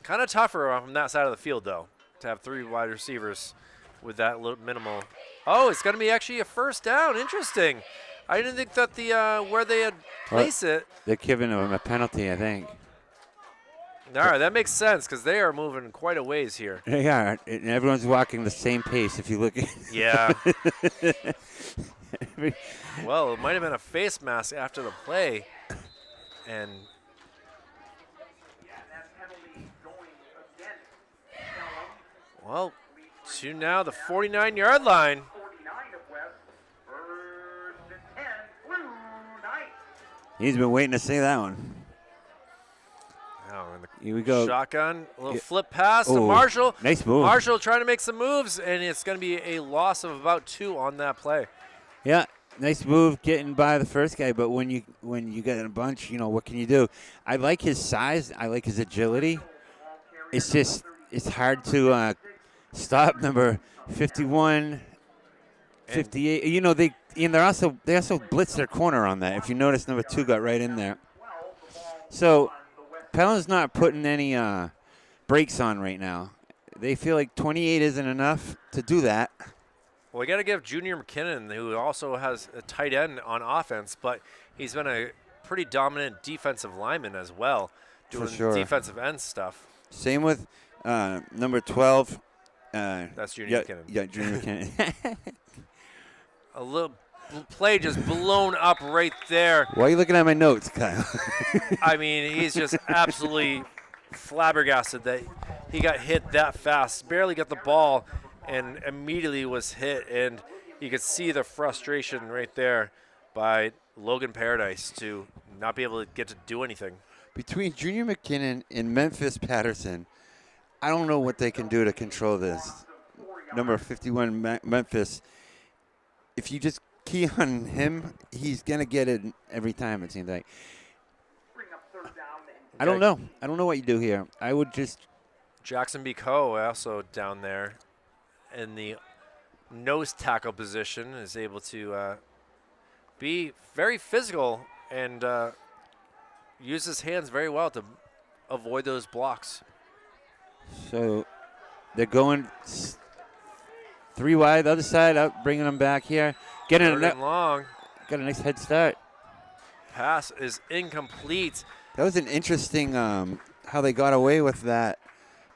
Kind of tougher from that side of the field, though, to have 3 wide receivers with that little minimal. Oh, it's going to be actually a 1st down. Interesting. I didn't think that the where they had placed it. They're giving them a penalty, I think. All right, that makes sense because they are moving quite a ways here. They are, and everyone's walking the same pace if you look at Yeah. Well, it might have been a face mask after the play. And well, to now the 49-yard line. He's been waiting to say that one. Oh, Here we go. Shotgun, a little flip pass to Marshall. Nice move. Marshall trying to make some moves, and it's going to be a loss of about 2 on that play. Yeah, nice move getting by the first guy, but when you get a bunch, what can you do? I like his size. I like his agility. It's just it's hard to stop number 51, 58. They also blitz their corner on that. If you notice, number 2 got right in there. So Pelham's not putting any brakes on right now. They feel like 28 isn't enough to do that. Well, we got to give Junior McKinnon, who also has a tight end on offense, but he's been a pretty dominant defensive lineman as well, doing For sure. defensive end stuff. Same with number 12. That's Junior McKinnon. Yeah, Junior McKinnon. A little play just blown up right there. Why are you looking at my notes, Kyle? I mean, he's just absolutely flabbergasted that he got hit that fast. Barely got the ball and immediately was hit. And you could see the frustration right there by Logan Paradise to not be able to get to do anything. Between Junior McKinnon and Memphis Patterson, I don't know what they can do to control this. Number 51, Memphis, if you just key on him, he's going to get it every time, it seems like. I don't know. I don't know what you do here. I would just... Jackson B. Coe also down there in the nose tackle position is able to be very physical and use his hands very well to avoid those blocks. So they're going 3 wide, the other side, up, bringing them back here. Getting it long. Got a nice head start. Pass is incomplete. That was an interesting how they got away with that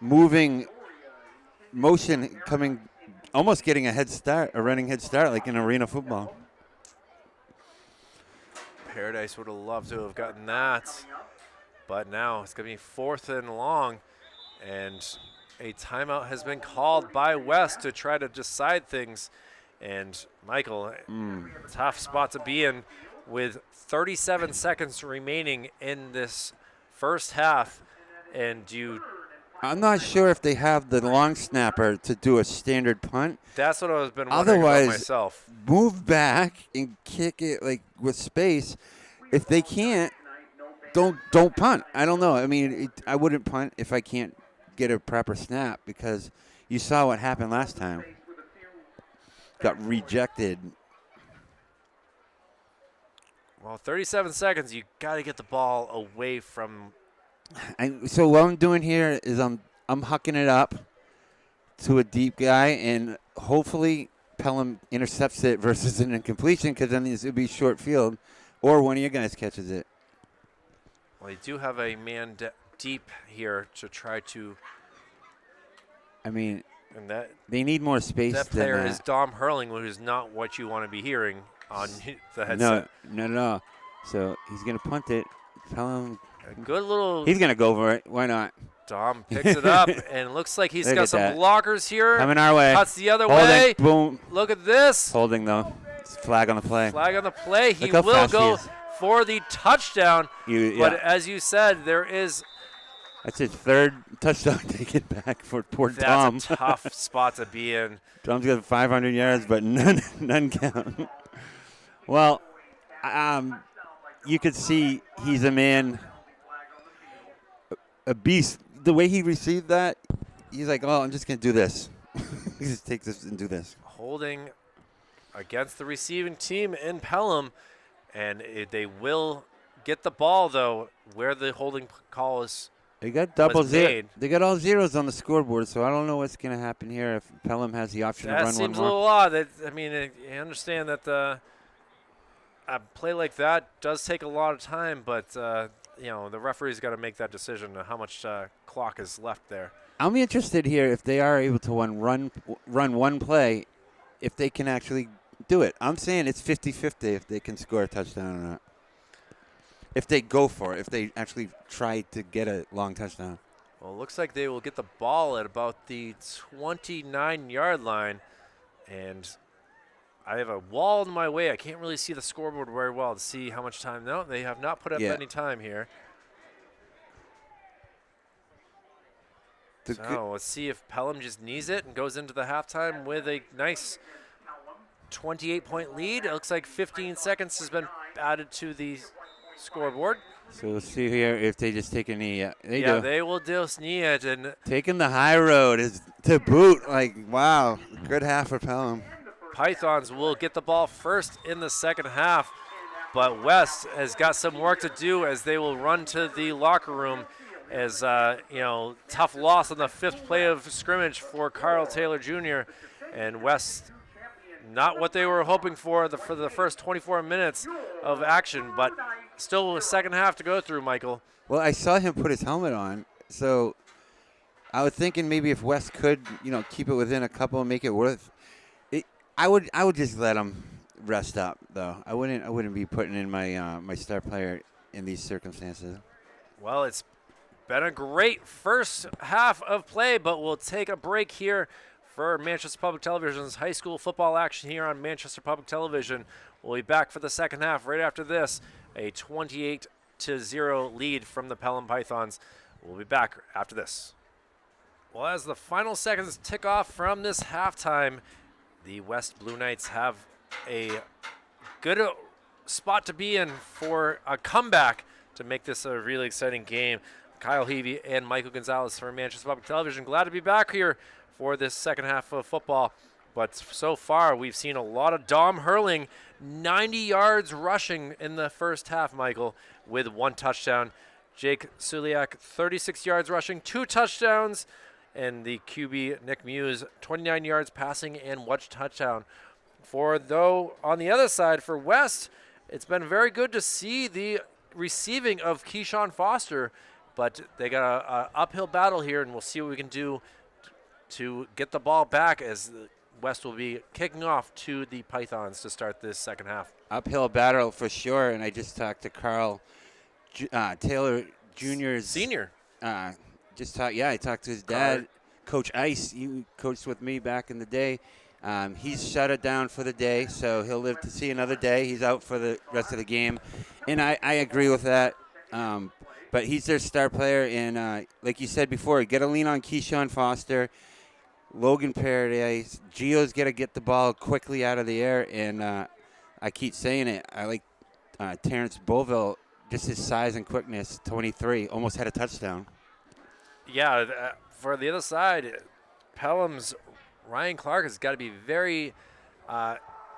moving motion, coming, almost getting a head start, a running head start like in arena football. Paradise would have loved to have gotten that, but now it's going to be 4th and long, and a timeout has been called by West to try to decide things. And Michael, tough spot to be in with 37 seconds remaining in this first half. And I'm not sure if they have the long snapper to do a standard punt. That's what I've been wondering about myself. Move back and kick it like with space. If they can't, don't punt. I don't know. I mean, I wouldn't punt if I can't get a proper snap, because you saw what happened last time. Got rejected. Well, 37 seconds, you got to get the ball away from. So what I'm doing here is I'm hucking it up to a deep guy, and hopefully Pelham intercepts it versus an incompletion, because then it would be short field, or one of your guys catches it. Well, they do have a man deep here to try to. I mean, and that they need more space. That player is Dom Hurling, which is not what you want to be hearing on the headset. No. So he's going to punt it. Pelham. A good little. He's going to go for it. Why not? Dom picks it up, and looks like he's got some blockers here. Coming our way. Cuts the other way. Boom. Look at this. Holding, though. It's flag on the play. Flag on the play. He will go for the touchdown. But as you said, there is. That's his 3rd touchdown taken back for poor Tom. That's a tough spot to be in. Tom's got 500 yards, but none count. Well, you could see he's a man, a beast. The way he received that, he's like, oh, I'm just going to do this. He just takes this and do this. Holding against the receiving team in Pelham, and they will get the ball, though, where the holding call is. They got double zero. They got all zeros on the scoreboard, so I don't know what's going to happen here if Pelham has the option to run one more. That seems a little odd. I mean, I understand that a play like that does take a lot of time, but the referee's got to make that decision on how much clock is left there. I'm interested here if they are able to run one play, if they can actually do it. I'm saying it's 50-50 if they can score a touchdown or not. If they go for it, if they actually try to get a long touchdown. Well, it looks like they will get the ball at about the 29-yard line. And I have a wall in my way. I can't really see the scoreboard very well to see how much time. No, they have not put up any time here. So let's see if Pelham just needs it and goes into the halftime with a nice 28-point lead. It looks like 15 seconds has been added to the scoreboard. So we'll see here if they just take a knee. They will just knee it. And taking the high road is to boot. Like, wow, good half for Pelham. Pythons will get the ball first in the second half, but West has got some work to do as they will run to the locker room as, tough loss on the 5th play of scrimmage for Carl Taylor Jr. And West Not what they were hoping for the first 24 minutes of action, but still a second half to go through, Michael. Well, I saw him put his helmet on, so I was thinking maybe if West could, keep it within a couple and make it worth it. I would just let him rest up, though. I wouldn't be putting in my star player in these circumstances. Well, it's been a great first half of play, but we'll take a break here for Manchester Public Television's high school football action here on Manchester Public Television. We'll be back for the second half right after this, a 28-0 lead from the Pelham Pythons. We'll be back after this. Well, as the final seconds tick off from this halftime, the West Blue Knights have a good spot to be in for a comeback to make this a really exciting game. Kyle Heavey and Michael Gonzalez for Manchester Public Television. Glad to be back here for this second half of football. But so far, we've seen a lot of Dom Hurling, 90 yards rushing in the first half, Michael, with 1 touchdown. Jake Suliak, 36 yards rushing, 2 touchdowns. And the QB, Nick Muse, 29 yards passing and 1 touchdown. On the other side, for West, it's been very good to see the receiving of Keyshawn Foster. But they got an uphill battle here, and we'll see what we can do to get the ball back as West will be kicking off to the Pythons to start this second half. Uphill battle for sure, and I just talked to Carl Taylor Jr.'s senior. I talked to his dad, Coach Ice. He coached with me back in the day. He's shut it down for the day, so he'll live to see another day. He's out for the rest of the game, and I agree with that. But he's their star player, and like you said before, get a lean on Keyshawn Foster, Logan Paradise. Gio's got to get the ball quickly out of the air, and I keep saying it. I like Terrence Boville, just his size and quickness, 23, almost had a touchdown. Yeah, for the other side, Pelham's Ryan Clark has got to be very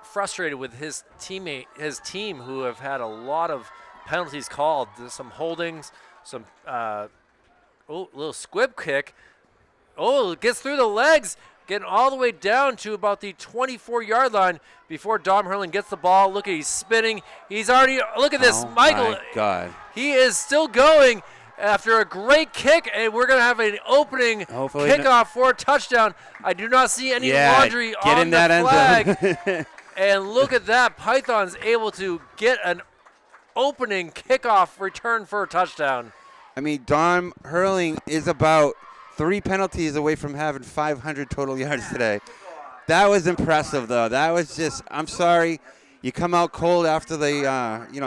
frustrated with his team, who have had a lot of penalties called. There's some holdings, some little squib kick. Oh, it gets through the legs, getting all the way down to about the 24-yard line before Dom Hurling gets the ball. Look at, he's spinning. He's already, look at this, Michael. My God. He is still going after a great kick, and we're going to have an opening kickoff for a touchdown. I do not see any laundry on the flag. And look at that. Python's able to get an opening kickoff return for a touchdown. I mean, Dom Hurling is about 3 penalties away from having 500 total yards today. That was impressive, though. That was just, I'm sorry, you come out cold after the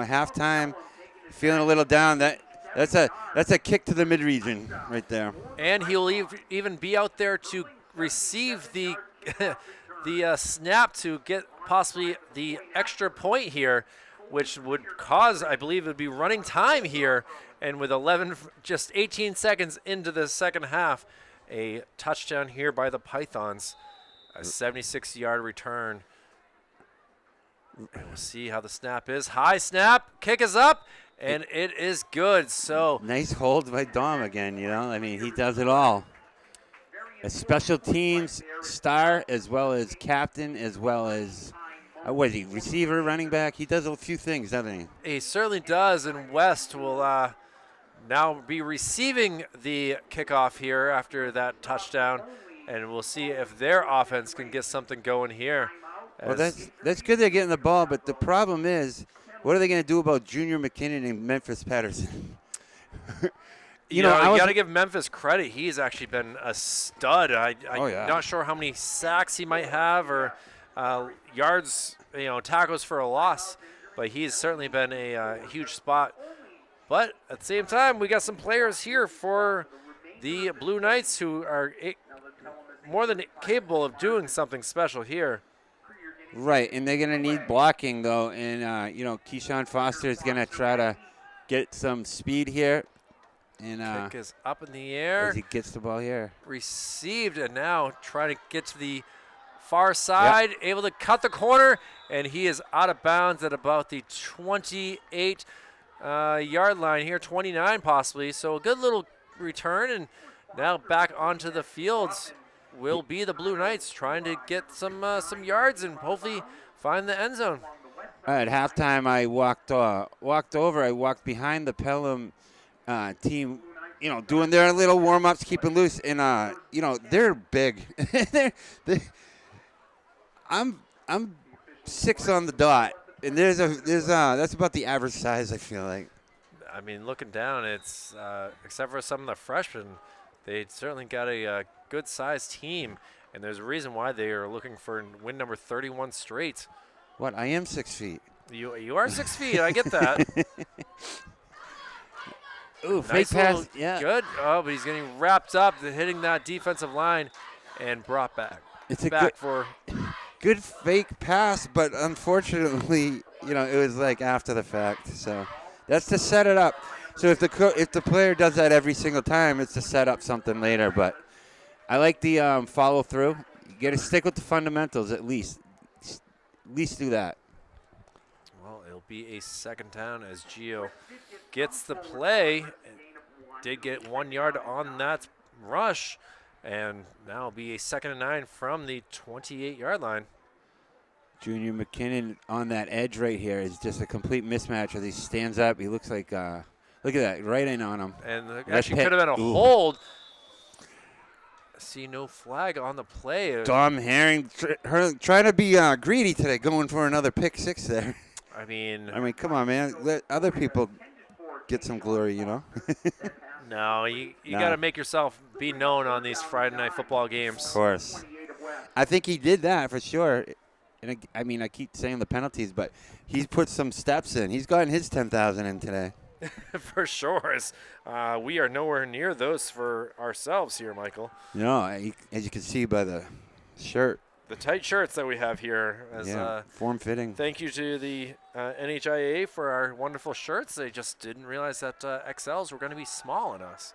halftime, feeling a little down. That's a kick to the mid-region right there. And he'll even be out there to receive the the snap to get possibly the extra point here, which would cause, I believe, it would be running time here. And with 18 seconds into the second half, a touchdown here by the Pythons, a 76-yard return. And we'll see how the snap is. High snap, kick is up, and it is good. So nice hold by Dom again, I mean, he does it all. A special teams star, as well as captain, as well as what is he, receiver, running back? He does a few things, doesn't he? He certainly does, and West will now be receiving the kickoff here after that touchdown, and we'll see if their offense can get something going here. Well, that's good they're getting the ball, but the problem is, what are they going to do about Junior McKinnon and Memphis Patterson? You got to give Memphis credit. He's actually been a stud. I'm not sure how many sacks he might have or yards, tackles for a loss, but he's certainly been a huge spot. But at the same time, we got some players here for the Blue Knights who are more than capable of doing something special here. Right, and they're going to need blocking, though, and, Keyshawn Foster is going to try to get some speed here. And kick is up in the air. As he gets the ball here. Received, and now trying to get to the far side, able to cut the corner, and he is out of bounds at about the 28 yard line here, 29 possibly. So a good little return, and now back onto the fields. will be the Blue Knights trying to get some yards and hopefully find the end zone. At halftime, I walked over. I walked behind the Pelham team, doing their little warm-ups, keeping loose, and they're big. they're, I'm 6 on the dot, and there's that's about the average size, I feel like. I mean, looking down, it's except for some of the freshmen, they certainly got a good-sized team, and there's a reason why they are looking for win number 31 straight. What? I am 6 feet. You are 6 feet. I get that. Ooh, Nice fake pass. little- Yeah. Good. Oh, but he's getting wrapped up, hitting that defensive line, and brought back. It's a back for. good fake pass, but unfortunately, it was like after the fact. So that's to set it up. So if the player does that every single time, it's to set up something later. But I like the follow through. You got to stick with the fundamentals at least. At least do that. Well, it'll be a second down as Gio gets the play. Did get 1 yard on that rush, and now it'll be a 2nd and 9 from the 28-yard line. Junior McKinnon on that edge right here is just a complete mismatch as he stands up. He looks like, look at that, right in on him. And Left actually hit. could have been a Ooh. hold. I see no flag on the play. Dom Herring trying to be greedy today, going for another pick 6 there. I mean, come on, man. Let other people get some glory, no, you No. got to make yourself be known on these Friday night football games. Of course. I think he did that for sure. And I keep saying the penalties, but he's put some steps in. He's gotten his 10,000 in today. For sure. We are nowhere near those for ourselves here, Michael. As you can see by the shirt. The tight shirts that we have here. Form-fitting. Thank you to the NHIAA for our wonderful shirts. They just didn't realize that XLs were going to be small on us.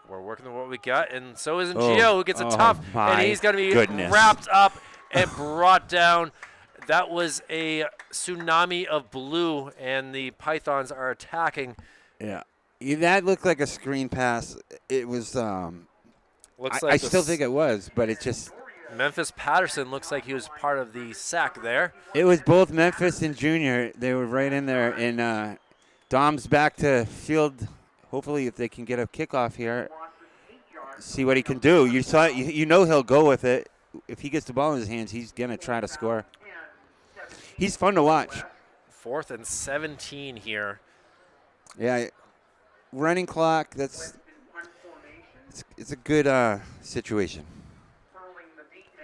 We're working with what we got, and so isn't Gio, who gets a tough, and he's going to be goodness. wrapped up and brought down. That was a tsunami of blue, and the Pythons are attacking. Yeah. That looked like a screen pass. It was Looks I still think it was, but it just Memphis Patterson looks like he was part of the sack there. it was both Memphis and Junior. They were right in there, and Dom's back to field. Hopefully, if they can get a kickoff here, see what he can do. You saw it. He'll go with it. If he gets the ball in his hands, he's gonna try to score. He's fun to watch. 4th and 17 here. Yeah, running clock. It's a good situation.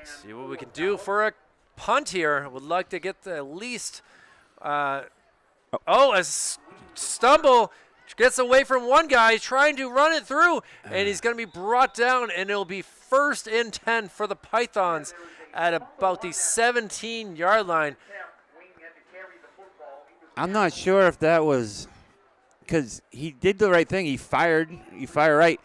See what we can do for a punt here. Would like to get at least. A stumble gets away from one guy trying to run it through, and he's going to be brought down, and it'll be 1st and 10 for the Pythons at about the 17-yard line. I'm not sure if that was because he did the right thing. He fired right,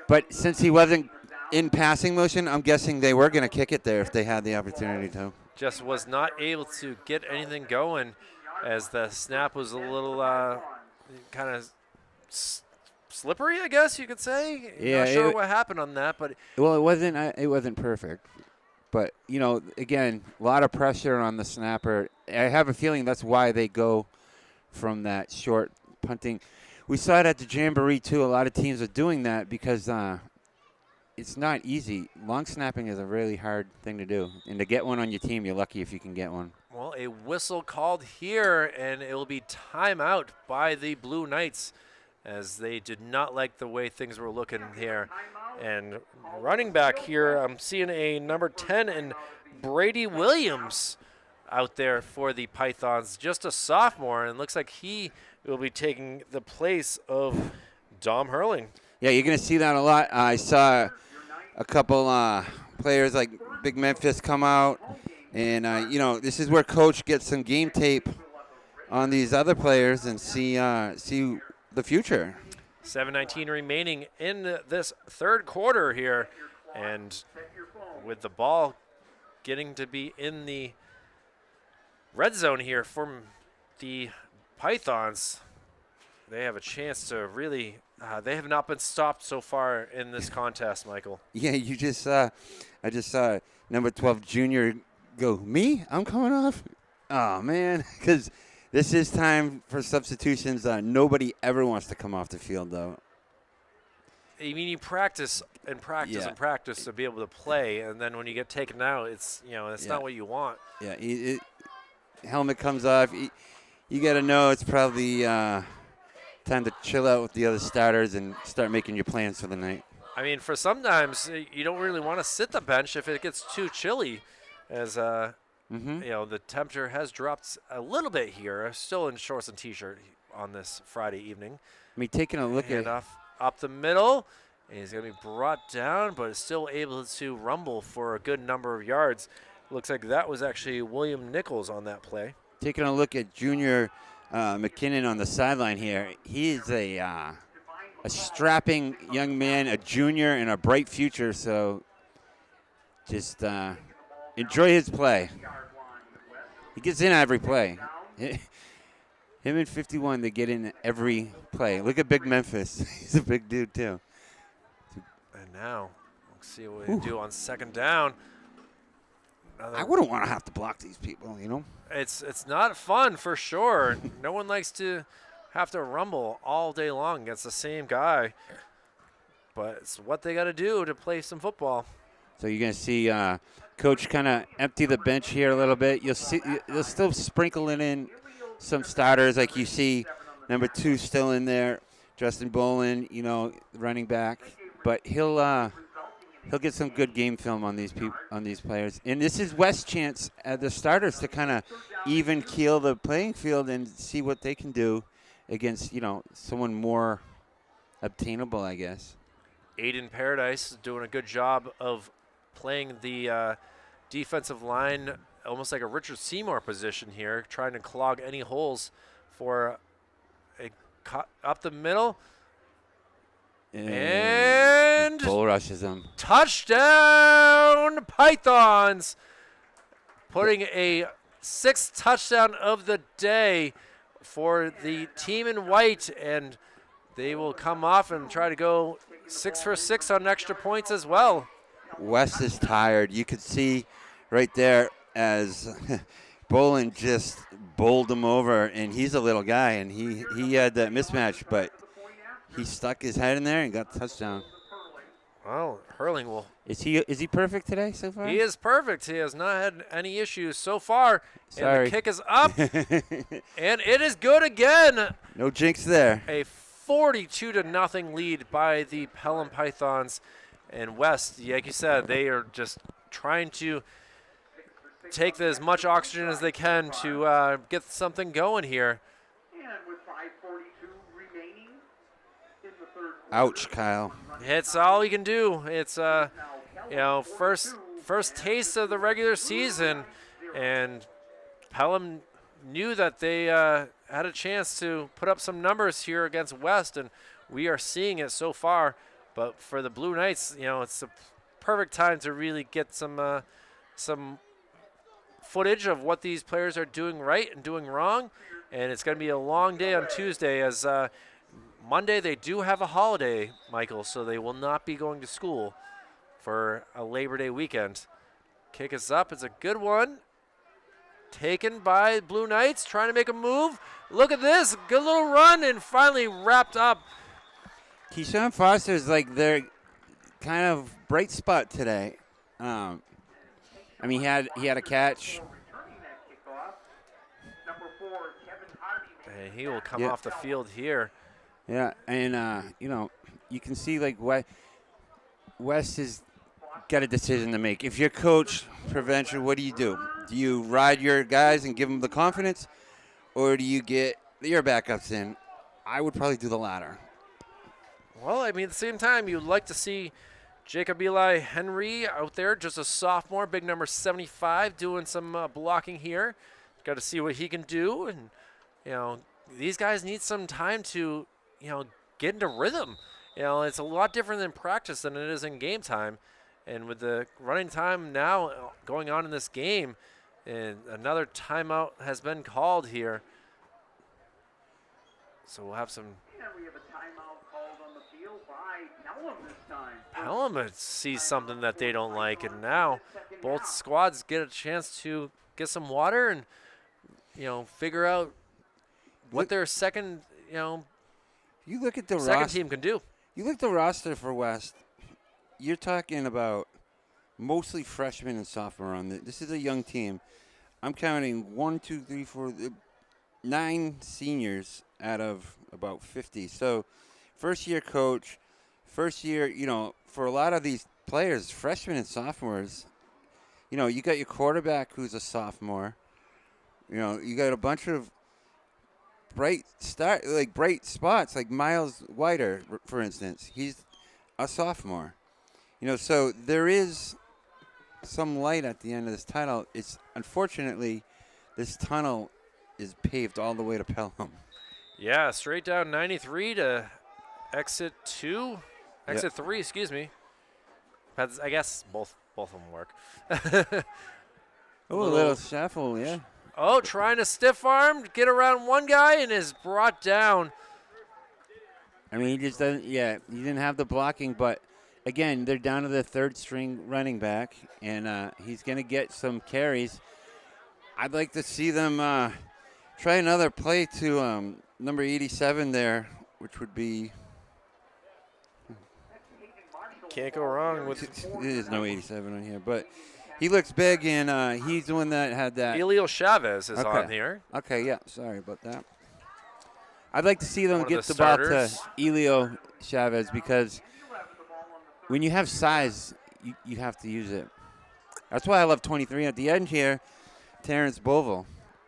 but since he wasn't in passing motion, I'm guessing they were going to kick it there if they had the opportunity to. Just was not able to get anything going as the snap was a little kind of slippery, I guess you could say. Yeah, not sure what happened on that, but Well, it wasn't perfect. But, again, a lot of pressure on the snapper. I have a feeling that's why they go from that short punting. We saw it at the Jamboree, too. A lot of teams are doing that because it's not easy. Long snapping is a really hard thing to do. And to get one on your team, you're lucky if you can get one. well, a whistle called here, and it will be timeout by the Blue Knights as they did not like the way things were looking here. And running back here, I'm seeing a number 10 and Brady Williams out there for the Pythons, just a sophomore, and looks like he will be taking the place of Dom Hurling. Yeah, you're going to see that a lot. I saw a couple players like Big Memphis come out, and, this is where Coach gets some game tape on these other players and see the future. 7:19 remaining in this third quarter here, and with the ball getting to be in the red zone here from the Pythons. they have a chance to really. They have not been stopped so far in this contest, Michael. Yeah, you just I just saw number 12 junior go, me? I'm coming off? Oh, man, because this is time for substitutions. Nobody ever wants to come off the field, though. I mean, you practice and practice and practice to be able to play, and then when you get taken out, it's not what you want. Yeah, helmet comes off. You got to know it's probably time to chill out with the other starters and start making your plans for the night. I mean, for sometimes you don't really want to sit the bench if it gets too chilly, as the temperature has dropped a little bit here. Still in shorts and t-shirt on this Friday evening. I mean, taking a look at up the middle, and he's going to be brought down, but is still able to rumble for a good number of yards. Looks like that was actually William Nichols on that play. Taking a look at junior McKinnon on the sideline here, he is a strapping young man, a junior, and a bright future. So just enjoy his play. He gets in every play. Him and 51, they get in every play. Look at Big Memphis. He's a big dude, too. And now, let's see what we do on second down. I wouldn't want to have to block these people, you know? It's not fun for sure. No one likes to have to rumble all day long against the same guy. But it's what they got to do to play some football. So you're going to see Coach kind of empty the bench here a little bit. You'll still sprinkle it in some starters, like you see number 2 still in there, Justin Bolin, running back. But he'll get some good game film on these players. And this is West's chance at the starters to kind of even keel the playing field and see what they can do against, someone more obtainable, I guess. Aiden Paradise is doing a good job of playing the defensive line almost like a Richard Seymour position here, trying to clog any holes for a cut up the middle. And bull rushes them. Touchdown Pythons, putting a 6th touchdown of the day for the team in white, and they will come off and try to go 6 for 6 on extra points as well. West is tired. You could see right there as Bolin just bowled him over, and he's a little guy, and he had that mismatch, but he stuck his head in there and got the touchdown. Well, Hurling will. Is he perfect today so far? He is perfect. He has not had any issues so far. Sorry. And the kick is up, and it is good again. No jinx there. A 42-0 lead by the Pelham Pythons. And West, like you said, they are just trying to take as much oxygen as they can to get something going here. Ouch, Kyle. It's all you can do. It's first taste of the regular season, and Pelham knew that they had a chance to put up some numbers here against West, and we are seeing it so far. But for the Blue Knights, it's the perfect time to really get some footage of what these players are doing right and doing wrong. And it's going to be a long day on Tuesday, as Monday they do have a holiday, Michael, so they will not be going to school for a Labor Day weekend. Kick is up. It's a good one. Taken by Blue Knights, trying to make a move. Look at this. Good little run, and finally wrapped up. Keyshawn Foster's like their kind of bright spot today. I mean, he had a catch. And he will come off the field here. Yeah, and you can see like West has got a decision to make. If you're coach prevention, what do? Do you ride your guys and give them the confidence, or do you get your backups in? I would probably do the latter. Well, I mean, at the same time, you'd like to see Jacob Eli Henry out there, just a sophomore, big number 75, doing some blocking here. Got to see what he can do, and these guys need some time to get into rhythm. It's a lot different in practice than it is in game time, and with the running time now going on in this game, and another timeout has been called here. So we'll have some And we have a timeout called on the field by Pelham this time. Pelham sees something that they don't like, and now both squads get a chance to get some water and figure out what their second You look at the second roster. team can do. You look at the roster for West. You're talking about mostly freshmen and sophomore on this is a young team. I'm counting 1, 2, 3, 4, 9 seniors out of about 50. So, first year coach, first year, for a lot of these players, freshmen and sophomores, you got your quarterback who's a sophomore. You got a bunch of bright spots like Miles Whiter, for instance. He's a sophomore. So there is some light at the end of this tunnel. It's unfortunately this tunnel is paved all the way to Pelham. Yeah, straight down 93 to exit 3, excuse me. I guess both of them work. A little shuffle, yeah. Oh, trying to stiff arm, get around one guy, and is brought down. I mean, he just doesn't. Yeah, he didn't have the blocking, but again, they're down to the third string running back, and he's going to get some carries. I'd like to see them try another play to number 87 there, which would be. Can't go wrong with. There's no 87 on here, but he looks big, and he's the one that had that. Elio Chavez is on here. Okay, yeah, sorry about that. I'd like to see them One get of the the ball to starters. Elio Chavez because when you have size, you have to use it. That's why I love 23 at the end here, Terrence Bovell.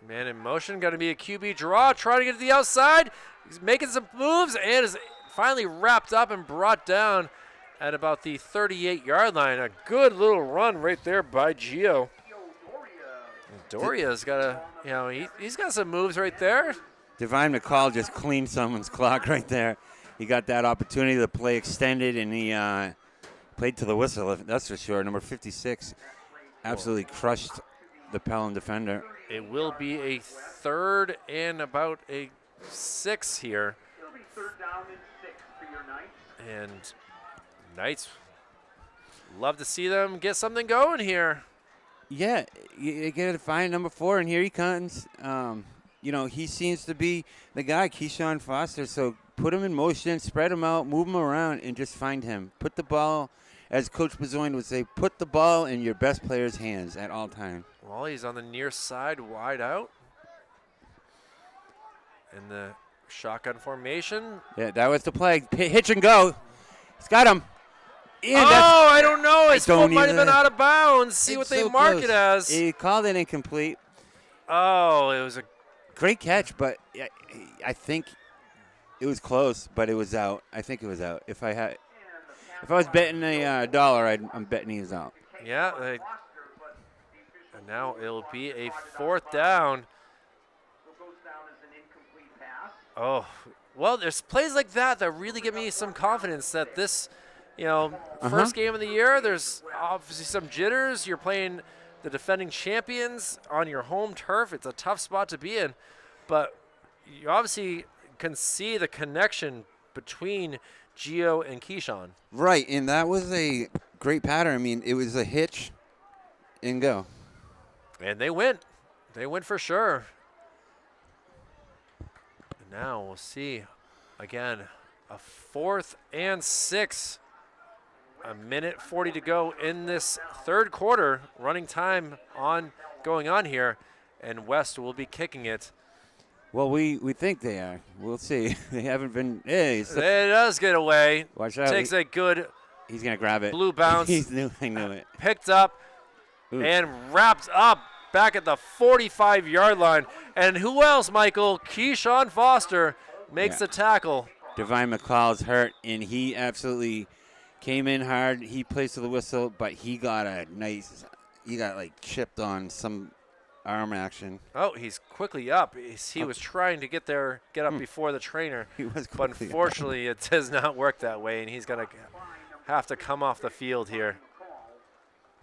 Man in motion, got to be a QB draw, trying to get to the outside. He's making some moves and is finally wrapped up and brought down at about the 38-yard line. A good little run right there by Gio. Doria's got he's got some moves right there. Divine McCall just cleaned someone's clock right there. He got that opportunity to play extended, and he played to the whistle, that's for sure. Number 56 absolutely crushed the Pelham defender. It will be a 3rd and about a 6 here. It'll be 3rd down and 6 for your Knights. And Knights, love to see them get something going here. Yeah, you got to find number 4, and here he comes. He seems to be the guy, Keyshawn Foster. So put him in motion, spread him out, move him around, and just find him. Put the ball, as Coach Bezoin would say, put the ball in your best player's hands at all times. Well, he's on the near side, wide out. In the shotgun formation. Yeah, that was the play. Hitch and go. He's got him. Yeah, I don't know. His foot might have been out of bounds. See what they mark close. it as. He called it incomplete. Oh, it was a Great catch, but I think it was close, but it was out. I think it was out. If I was betting a dollar, I'm betting he was out. yeah. And now it'll be a 4th down. Oh, well, there's plays like that really give me some confidence that this, first game of the year, there's obviously some jitters. You're playing the defending champions on your home turf. It's a tough spot to be in, but you obviously can see the connection between Gio and Keyshawn. Right, and that was a great pattern. I mean, it was a hitch and go. And they win. They win for sure. And now we'll see, again, a 4th and 6. A minute 40 to go in this 3rd quarter. Running time going on here. And West will be kicking it. Well, we think they are. We'll see. They haven't been. Hey, It does get away. Watch out. Takes a good He's going to grab it. blue bounce. I knew it. Picked up Ooh. and wrapped up back at the 45-yard line. And who else, Michael? Keyshawn Foster makes the tackle. Divine McCall's hurt, and he absolutely came in hard. He plays to the whistle, but he got chipped on some arm action. Oh, he's quickly up. He was trying to get up before the trainer. He was But quickly up. unfortunately, it does not work that way, and he's going to have to come off the field here.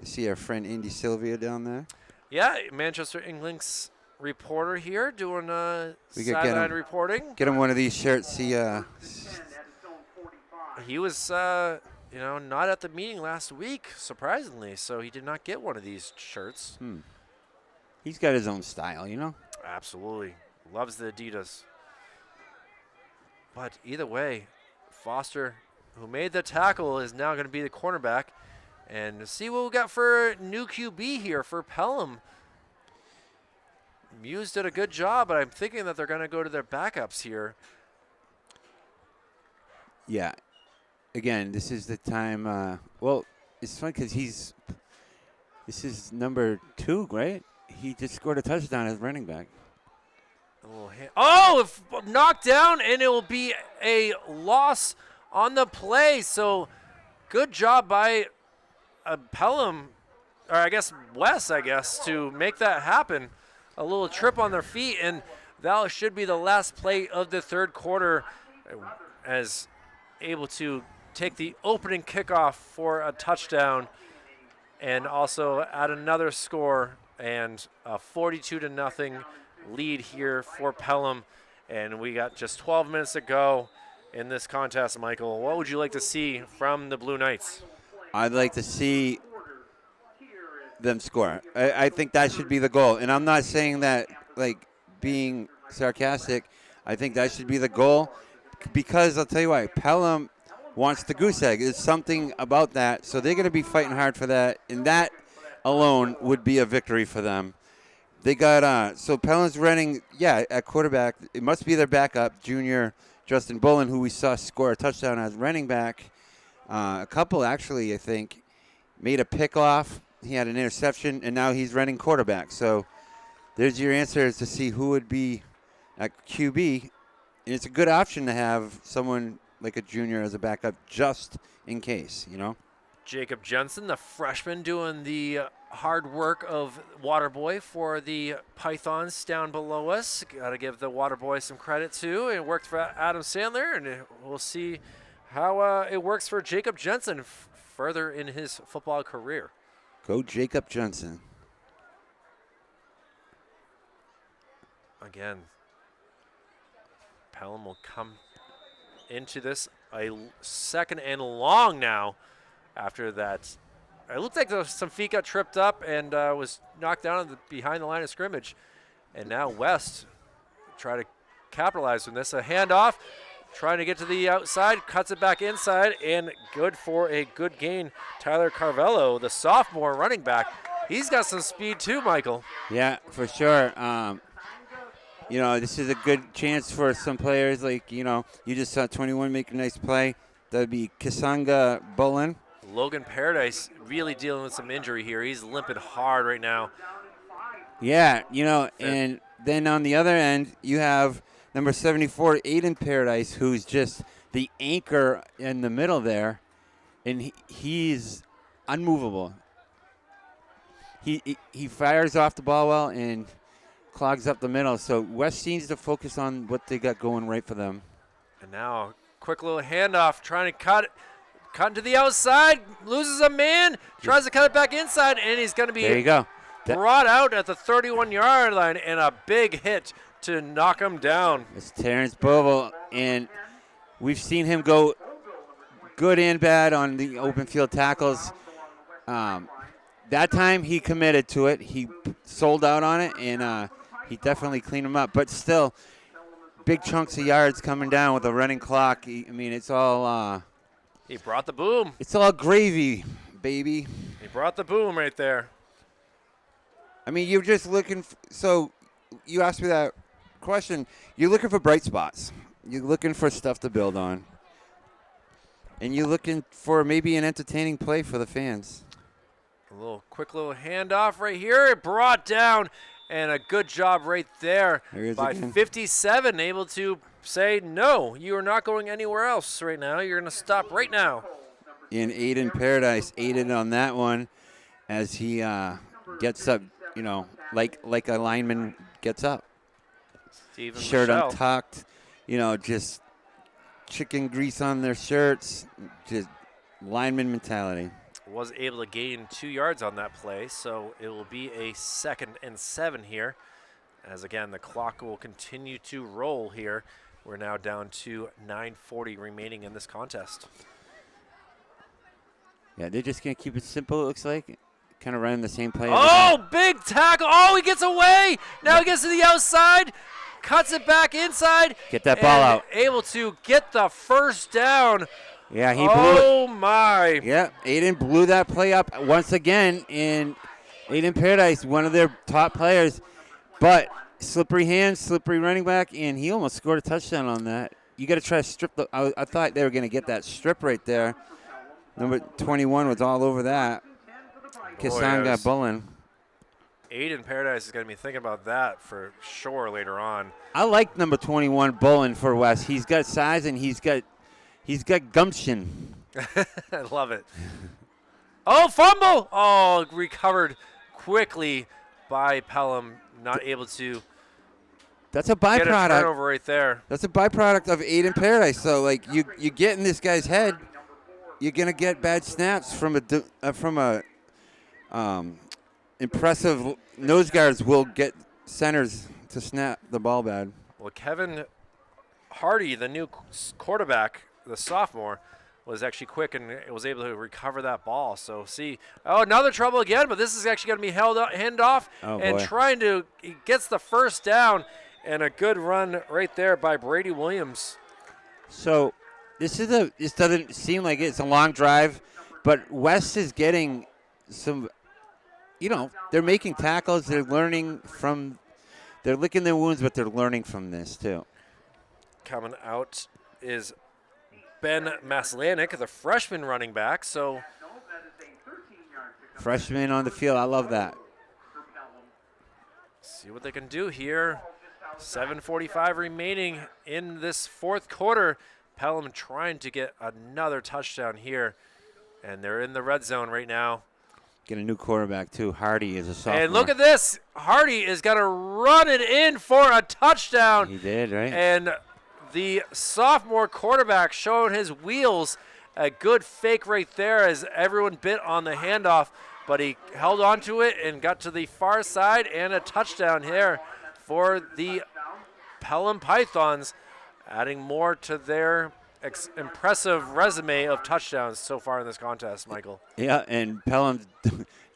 I see our friend Indy Sylvia down there. Yeah, Manchester Inklings reporter here doing We could get sideline him. reporting. Get him one of these shirts. He He was, not at the meeting last week, surprisingly, so he did not get one of these shirts. he's got his own style, you know. Absolutely. Loves the Adidas. But either way, Foster, who made the tackle, is now going to be the cornerback. And see what we got for new QB here for Pelham. Muse did a good job, but I'm thinking that they're going to go to their backups here. Yeah. Again, this is the time. Well, it's fun because this is number 2, right? He just scored a touchdown as running back. Knocked down, and it will be a loss on the play. So good job by Pelham, or I guess Wes, to make that happen. A little trip on their feet, and that should be the last play of the third quarter, as able to take the opening kickoff for a touchdown and also add another score and a 42-0 lead here for Pelham. And we got just 12 minutes to go in this contest, Michael. What would you like to see from the Blue Knights? I'd like to see them score. I think that should be the goal. And I'm not saying that like being sarcastic. I think that should be the goal because I'll tell you why. Pelham wants the goose egg. There's something about that. So they're going to be fighting hard for that. And that alone would be a victory for them. They got, so Pelham's running, at quarterback. It must be their backup, junior Justin Bullen, who we saw score a touchdown as running back. A couple, actually, I think, made a pick-off. He had an interception, and now he's running quarterback. So there's your answer is to see who would be at QB. And it's a good option to have someone like a junior as a backup just in case, you know. Jacob Jensen, the freshman, doing the hard work of Waterboy for the Pythons down below us. Got to give the Waterboy some credit, too. It worked for Adam Sandler, and we'll see how it works for Jacob Jensen further in his football career. Go Jacob Jensen. Again, Pelham will come into this a second and long now after that. It looked like some feet got tripped up and was knocked down behind the line of scrimmage. And now West try to capitalize on this. A handoff, trying to get to the outside, cuts it back inside, and good for a good gain. Tyler Carvello, the sophomore running back, he's got some speed too, Michael. Yeah, for sure. This is a good chance for some players like, you just saw 21 make a nice play. That would be Kisanga Bullen. Logan Paradise really dealing with some injury here. He's limping hard right now. Yeah, and then on the other end, you have number 74, Aiden Paradise, who's just the anchor in the middle there, and he's unmovable. He fires off the ball well and clogs up the middle. So West needs to focus on what they got going right for them. And now, quick little handoff, trying to cut into the outside, loses a man, tries to cut it back inside, and he's going to be there you go. Brought out at the 31-yard line, and a big hit to knock him down. It's Terrence Bovel, and we've seen him go good and bad on the open field tackles. That time he committed to it. He sold out on it, and he definitely cleaned him up. But still, big chunks of yards coming down with a running clock. It's all he brought the boom. It's all gravy, baby. He brought the boom right there. You're just looking so you asked me that question. You're looking for bright spots. You're looking for stuff to build on. And you're looking for maybe an entertaining play for the fans. A quick little handoff right here. It brought down, and a good job right there by 57, able to say, no, you are not going anywhere else right now. You're going to stop right now. And Aiden Paradise aided on that one as he gets up, like a lineman gets up. Steven Shirt Michelle. untucked, just chicken grease on their shirts, just lineman mentality. Was able to gain 2 yards on that play, so it will be a 2nd and 7 here As again, the clock will continue to roll here. We're now down to 9:40 remaining in this contest. Yeah, they're just going to keep it simple, it looks like. Kind of running the same play. Oh, big tackle. Oh, he gets away. Now he gets to the outside, cuts it back inside. Get that ball out. Able to get the first down. Yeah, he blew it. Oh, my. Yeah, Aiden blew that play up once again. And Aiden Paradise, one of their top players. But slippery hands, slippery running back, and he almost scored a touchdown on that. You got to try to strip the. I thought they were going to get that strip right there. Number 21 was all over that. Kissan got Bullen. Aiden Paradise is going to be thinking about that for sure later on. I like number 21 Bullen for West. He's got size and he's got gumption. I love it. Oh, fumble! Oh, recovered quickly by Pelham. Not able to That's a get a byproduct. turnover right there. That's a byproduct of Aiden Paradise. So like you get in this guy's head, you're gonna get bad snaps from a impressive nose guards will get centers to snap the ball bad. Well, Kevin Hardy, the new quarterback, the sophomore, was actually quick and was able to recover that ball. So another trouble again, but this is actually going to be hand off and boy. he gets the first down and a good run right there by Brady Williams. So this doesn't seem like it's a long drive, but West is getting some. They're making tackles. They're learning they're licking their wounds, but they're learning from this too. Coming out is Ben Maslanik, the freshman running back. So Freshman on the field. I love that. see what they can do here. 7:45 remaining in this fourth quarter. Pelham trying to get another touchdown here, and they're in the red zone right now. Get a new quarterback too. Hardy is a sophomore. And look at this. Hardy is going to run it in for a touchdown. He did, right? And the sophomore quarterback showed his wheels. A good fake right there as everyone bit on the handoff, but he held on to it and got to the far side, and a touchdown here for the Pelham Pythons, adding more to their impressive resume of touchdowns so far in this contest, Michael. Yeah, and Pelham,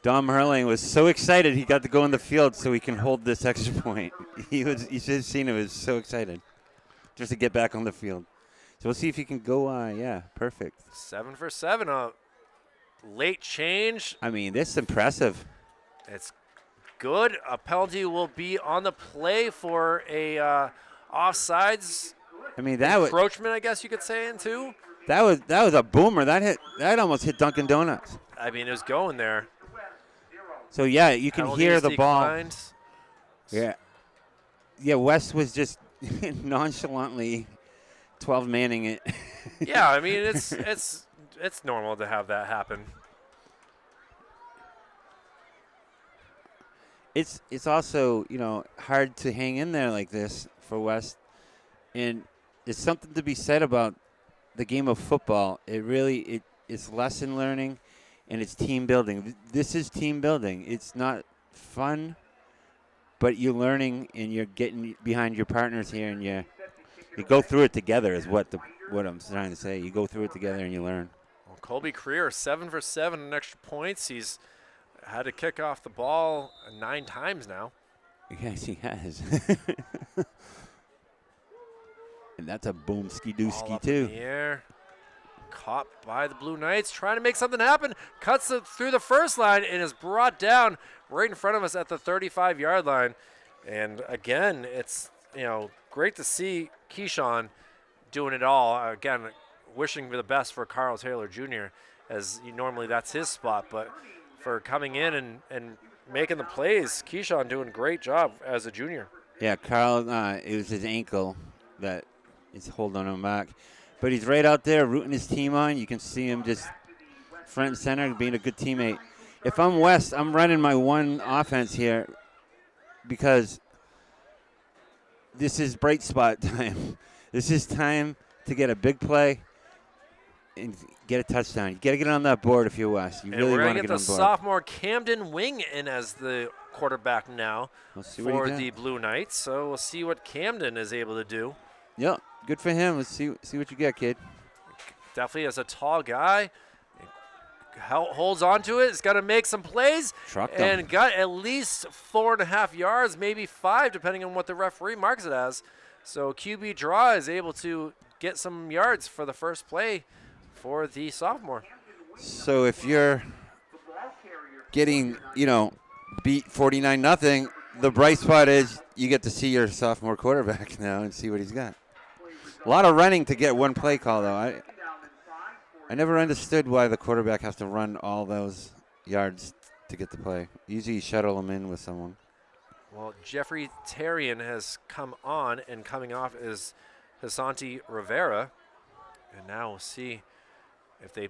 Dom Hurling was so excited he got to go in the field so he can hold this extra point. You should have seen him. He was so excited just to get back on the field. So we'll see if he can go. Perfect. 7 for 7, a late change. I mean, this is impressive. It's good. A penalty will be on the play for a offsides. I mean, that was encroachment, I guess you could say, in two. that was a boomer. That almost hit Dunkin' Donuts. I mean, it was going there. So yeah, you can Penalty hear is the ball. declined. Yeah. West was just nonchalantly 12 manning it. Yeah, I mean it's normal to have that happen. It's also hard to hang in there like this for West, and it's something to be said about the game of football. It's lesson learning, and it's team building. This is team building. It's not fun, but you're learning and you're getting behind your partners here, and you go through it together. Is what I'm trying to say. You go through it together and you learn. Well, Colby Creer, 7 for 7 in extra points. He's had to kick off the ball 9 times now. Yes, he has. And that's a boom ski-doo-ski, too. In the air. Caught by the Blue Knights, trying to make something happen. Cuts it through the first line and is brought down right in front of us at the 35-yard line. And again, it's great to see Keyshawn doing it all. Again, wishing for the best for Carl Taylor Jr., as normally that's his spot. But for coming in and making the plays, Keyshawn doing a great job as a junior. Yeah, Carl, it was his ankle that is holding him back. But he's right out there rooting his team on. You can see him just front and center, being a good teammate. If I'm West, I'm running my one offense here because this is bright spot time. This is time to get a big play. and get a touchdown. You got to get on that board if you're West. You And really we're want going to to get get on the board. sophomore Camden Wing in as the quarterback now Let's see what he for does. the Blue Knights. So we'll see what Camden is able to do. Yep, good for him. Let's see what you get, kid. Definitely as a tall guy. Holds on to it. He's got to make some plays. Trucked him. And got at least 4.5 yards, maybe 5, depending on what the referee marks it as. So QB draw is able to get some yards for the first play for the sophomore. So if you're getting, beat 49-0, the bright spot is you get to see your sophomore quarterback now and see what he's got. A lot of running to get one play call, though. I never understood why the quarterback has to run all those yards to get the play. Usually you shuttle them in with someone. Well, Jeffrey Tarian has come on, and coming off is Hasanti Rivera. And now we'll see if they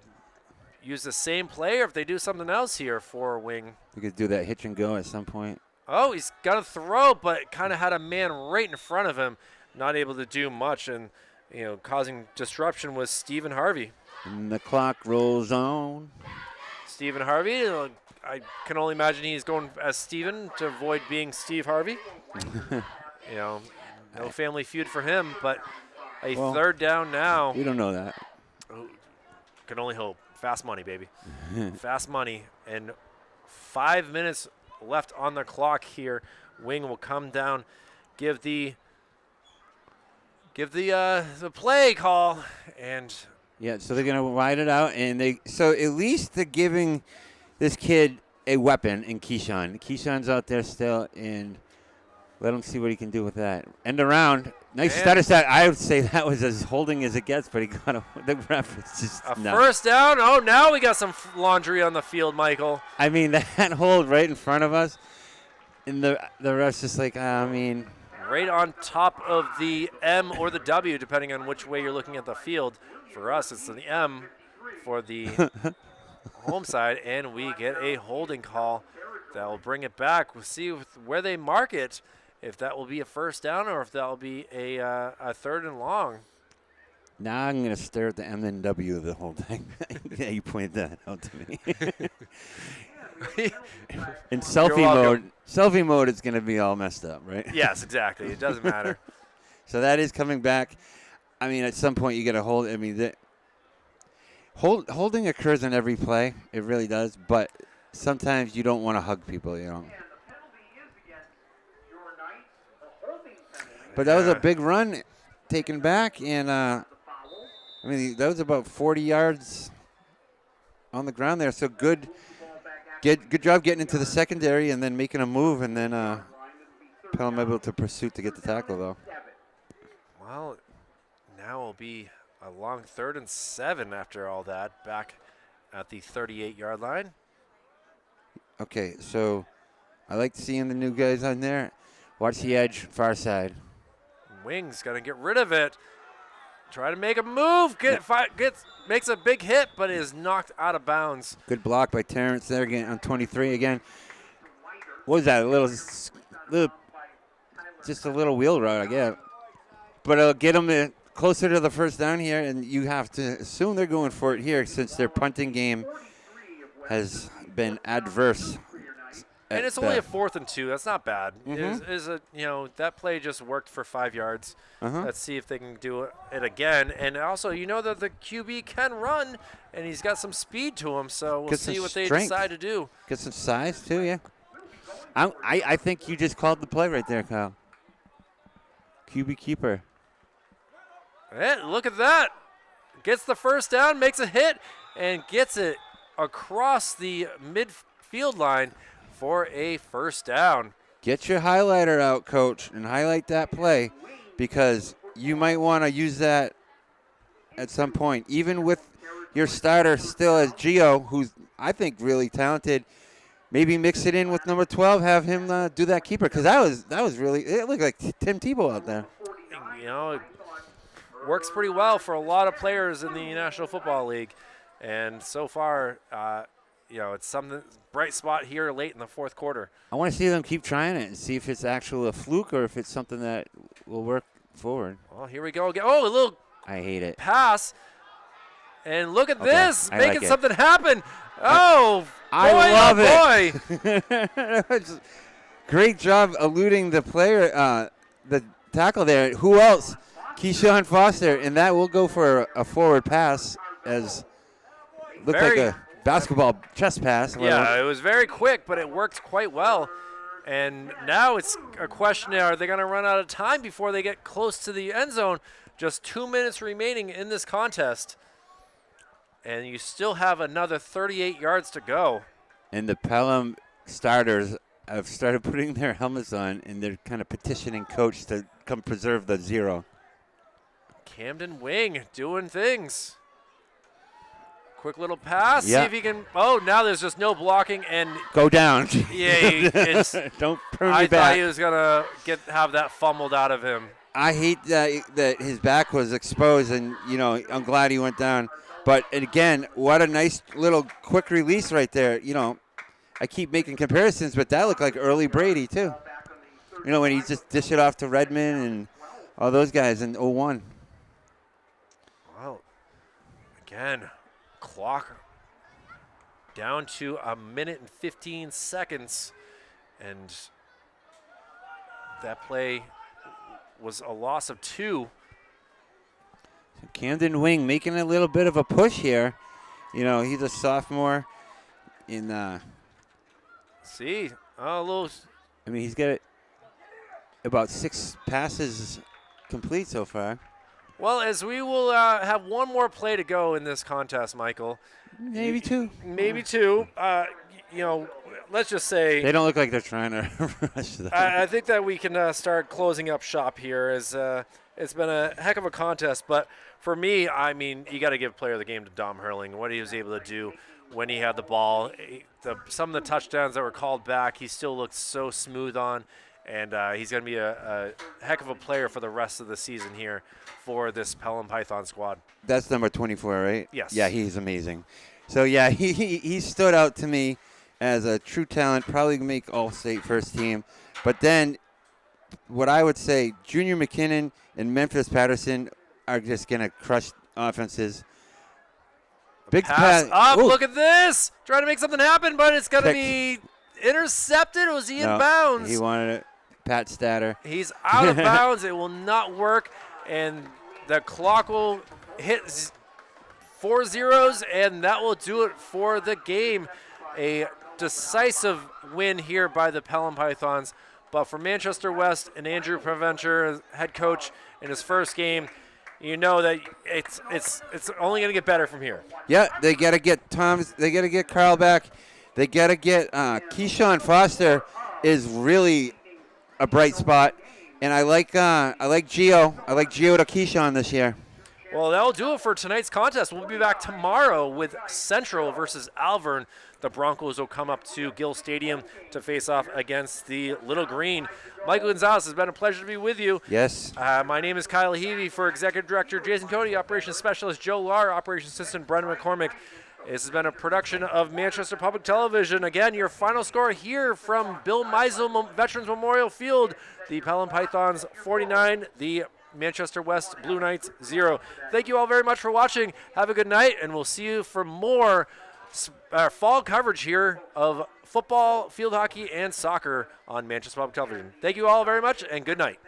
use the same play or if they do something else here for Wing. You could do that hitch and go at some point. Oh, he's got to throw, but kind of had a man right in front of him, not able to do much, and causing disruption was Stephen Harvey. And the clock rolls on. Stephen Harvey, I can only imagine he's going as Stephen to avoid being Steve Harvey. No family feud for him, but a third down now. We don't know that. Can only hope. Fast money, baby. Fast money. And 5 minutes left on the clock here. Wing will come down, give the play call, and Yeah, so they're gonna ride it out, and so at least they're giving this kid a weapon in Keyshawn. Keyshawn's out there still, and let him see what he can do with that. End around. Nice stutter stat. I would say that was as holding as it gets, but he got the ref. It's just a no. first down. Oh, now we got some laundry on the field, Michael. I mean, that hold right in front of us, and the ref's just like, right on top of the M or the W, depending on which way you're looking at the field. For us, it's the M for the home side, and we get a holding call that will bring it back. We'll see where they mark it, if that will be a first down or if that will be a third and long. Now I'm going to stare at the M and W the whole thing. Yeah, you pointed that out to me. In selfie mode, it's going to be all messed up, right? Yes, exactly. It doesn't matter. So that is coming back. I mean, at some point you got to hold. I mean, holding occurs in every play. It really does. But sometimes you don't want to hug people, But that was a big run taken back, and that was about 40 yards on the ground there. So good job getting into the secondary and then making a move, and then Pelham able to pursue to get the tackle, though. Well, now will be a long 3rd and 7 after all that, back at the 38-yard line. Okay, so I like seeing the new guys on there. Watch the edge, far side. Wing's going to get rid of it. Try to make a move. Makes a big hit, but is knocked out of bounds. Good block by Terrence there again on 23 again. What was that? Just a little wheel route, I guess. But it'll get them closer to the first down here, and you have to assume they're going for it here since their punting game has been adverse. And it's only a 4th and 2. That's not bad. That play just worked for 5 yards. Let's see if they can do it again. And also, that the QB can run, and he's got some speed to him. So we'll see what they decide to do. Get some size too, yeah. I think you just called the play right there, Kyle. QB keeper. Hey, look at that. Gets the first down, makes a hit, and gets it across the midfield line for a first down. Get your highlighter out, coach, and highlight that play, because you might want to use that at some point. Even with your starter still as Gio, who's, I think, really talented, maybe mix it in with number 12, have him do that keeper, because that was really, it looked like Tim Tebow out there. It works pretty well for a lot of players in the National Football League. And so far, it's something bright spot here late in the 4th quarter. I want to see them keep trying it and see if it's actually a fluke or if it's something that will work forward. Well, here we go again. Oh, a little I hate it. pass. And look at Okay, this, I making like it. something happen. Oh, I boy, love oh boy. it. Great job eluding the player, the tackle there. Who else? Keyshawn Foster, and that will go for a forward pass as looked like Very- a basketball chest pass. Yeah, it was very quick, but it worked quite well. And now it's a question, are they going to run out of time before they get close to the end zone? Just 2 minutes remaining in this contest. And you still have another 38 yards to go. And the Pelham starters have started putting their helmets on, and they're kind of petitioning coach to come preserve the 0. Camden Wing doing things. Quick little pass. Yeah. See if he can. Oh, now there's just no blocking. And Go down. yeah, it's, Don't prune I me thought back. he was going to have that fumbled out of him. I hate that his back was exposed, and I'm glad he went down. But and again, what a nice little quick release right there. I keep making comparisons, but that looked like early Brady too. When he just dished it off to Redmond and all those guys in 01. Well, again, clock down to 1 minute and 15 seconds, and that play was a loss of 2. Camden Wing making a little bit of a push here. He's a sophomore in. See, a little. He's got about 6 passes complete so far. Well, as we will have one more play to go in this contest, Michael. Maybe 2. Maybe 2. Let's just say. They don't look like they're trying to rush that. I think that we can start closing up shop here, as it's been a heck of a contest. But for me, you got to give player of the game to Dom Hurling. What he was able to do when he had the ball, some of the touchdowns that were called back, he still looked so smooth on. And he's going to be a heck of a player for the rest of the season here for this Pelham Python squad. That's number 24, right? Yes. Yeah, he's amazing. So, yeah, he stood out to me as a true talent, probably make all-state first team. But then what I would say, Junior McKinnon and Memphis Patterson are just going to crush offenses. Big Pass up. Ooh. Look at this. Trying to make something happen, but it's going to Pick. be intercepted. Was he in No, bounds? He wanted it. Pat Statter. He's out of bounds. It will not work, and the clock will hit 4 zeros, and that will do it for the game. A decisive win here by the Pelham Pythons. But for Manchester West and Andrew Preventure, head coach, in his first game, you know that it's only going to get better from here. Yeah, they got to get Thomas. They got to get Carl back. They got to get Keyshawn Foster is really a bright spot, and I like Gio. I like Gio to Keyshawn this year. Well, that'll do it for tonight's contest. We'll be back tomorrow with Central versus Alvern. The Broncos will come up to Gill Stadium to face off against the Little Green. Michael Gonzalez, it's been a pleasure to be with you. Yes. My name is Kyle Heavey. For Executive Director Jason Cody, Operations Specialist Joe Lar, Operations Assistant Brendan McCormick. This has been a production of Manchester Public Television. Again, your final score here from Bill Meisel Veterans Memorial Field. The Pelham Pythons 49, the Manchester West Blue Knights 0. Thank you all very much for watching. Have a good night, and we'll see you for more fall coverage here of football, field hockey, and soccer on Manchester Public Television. Thank you all very much, and good night.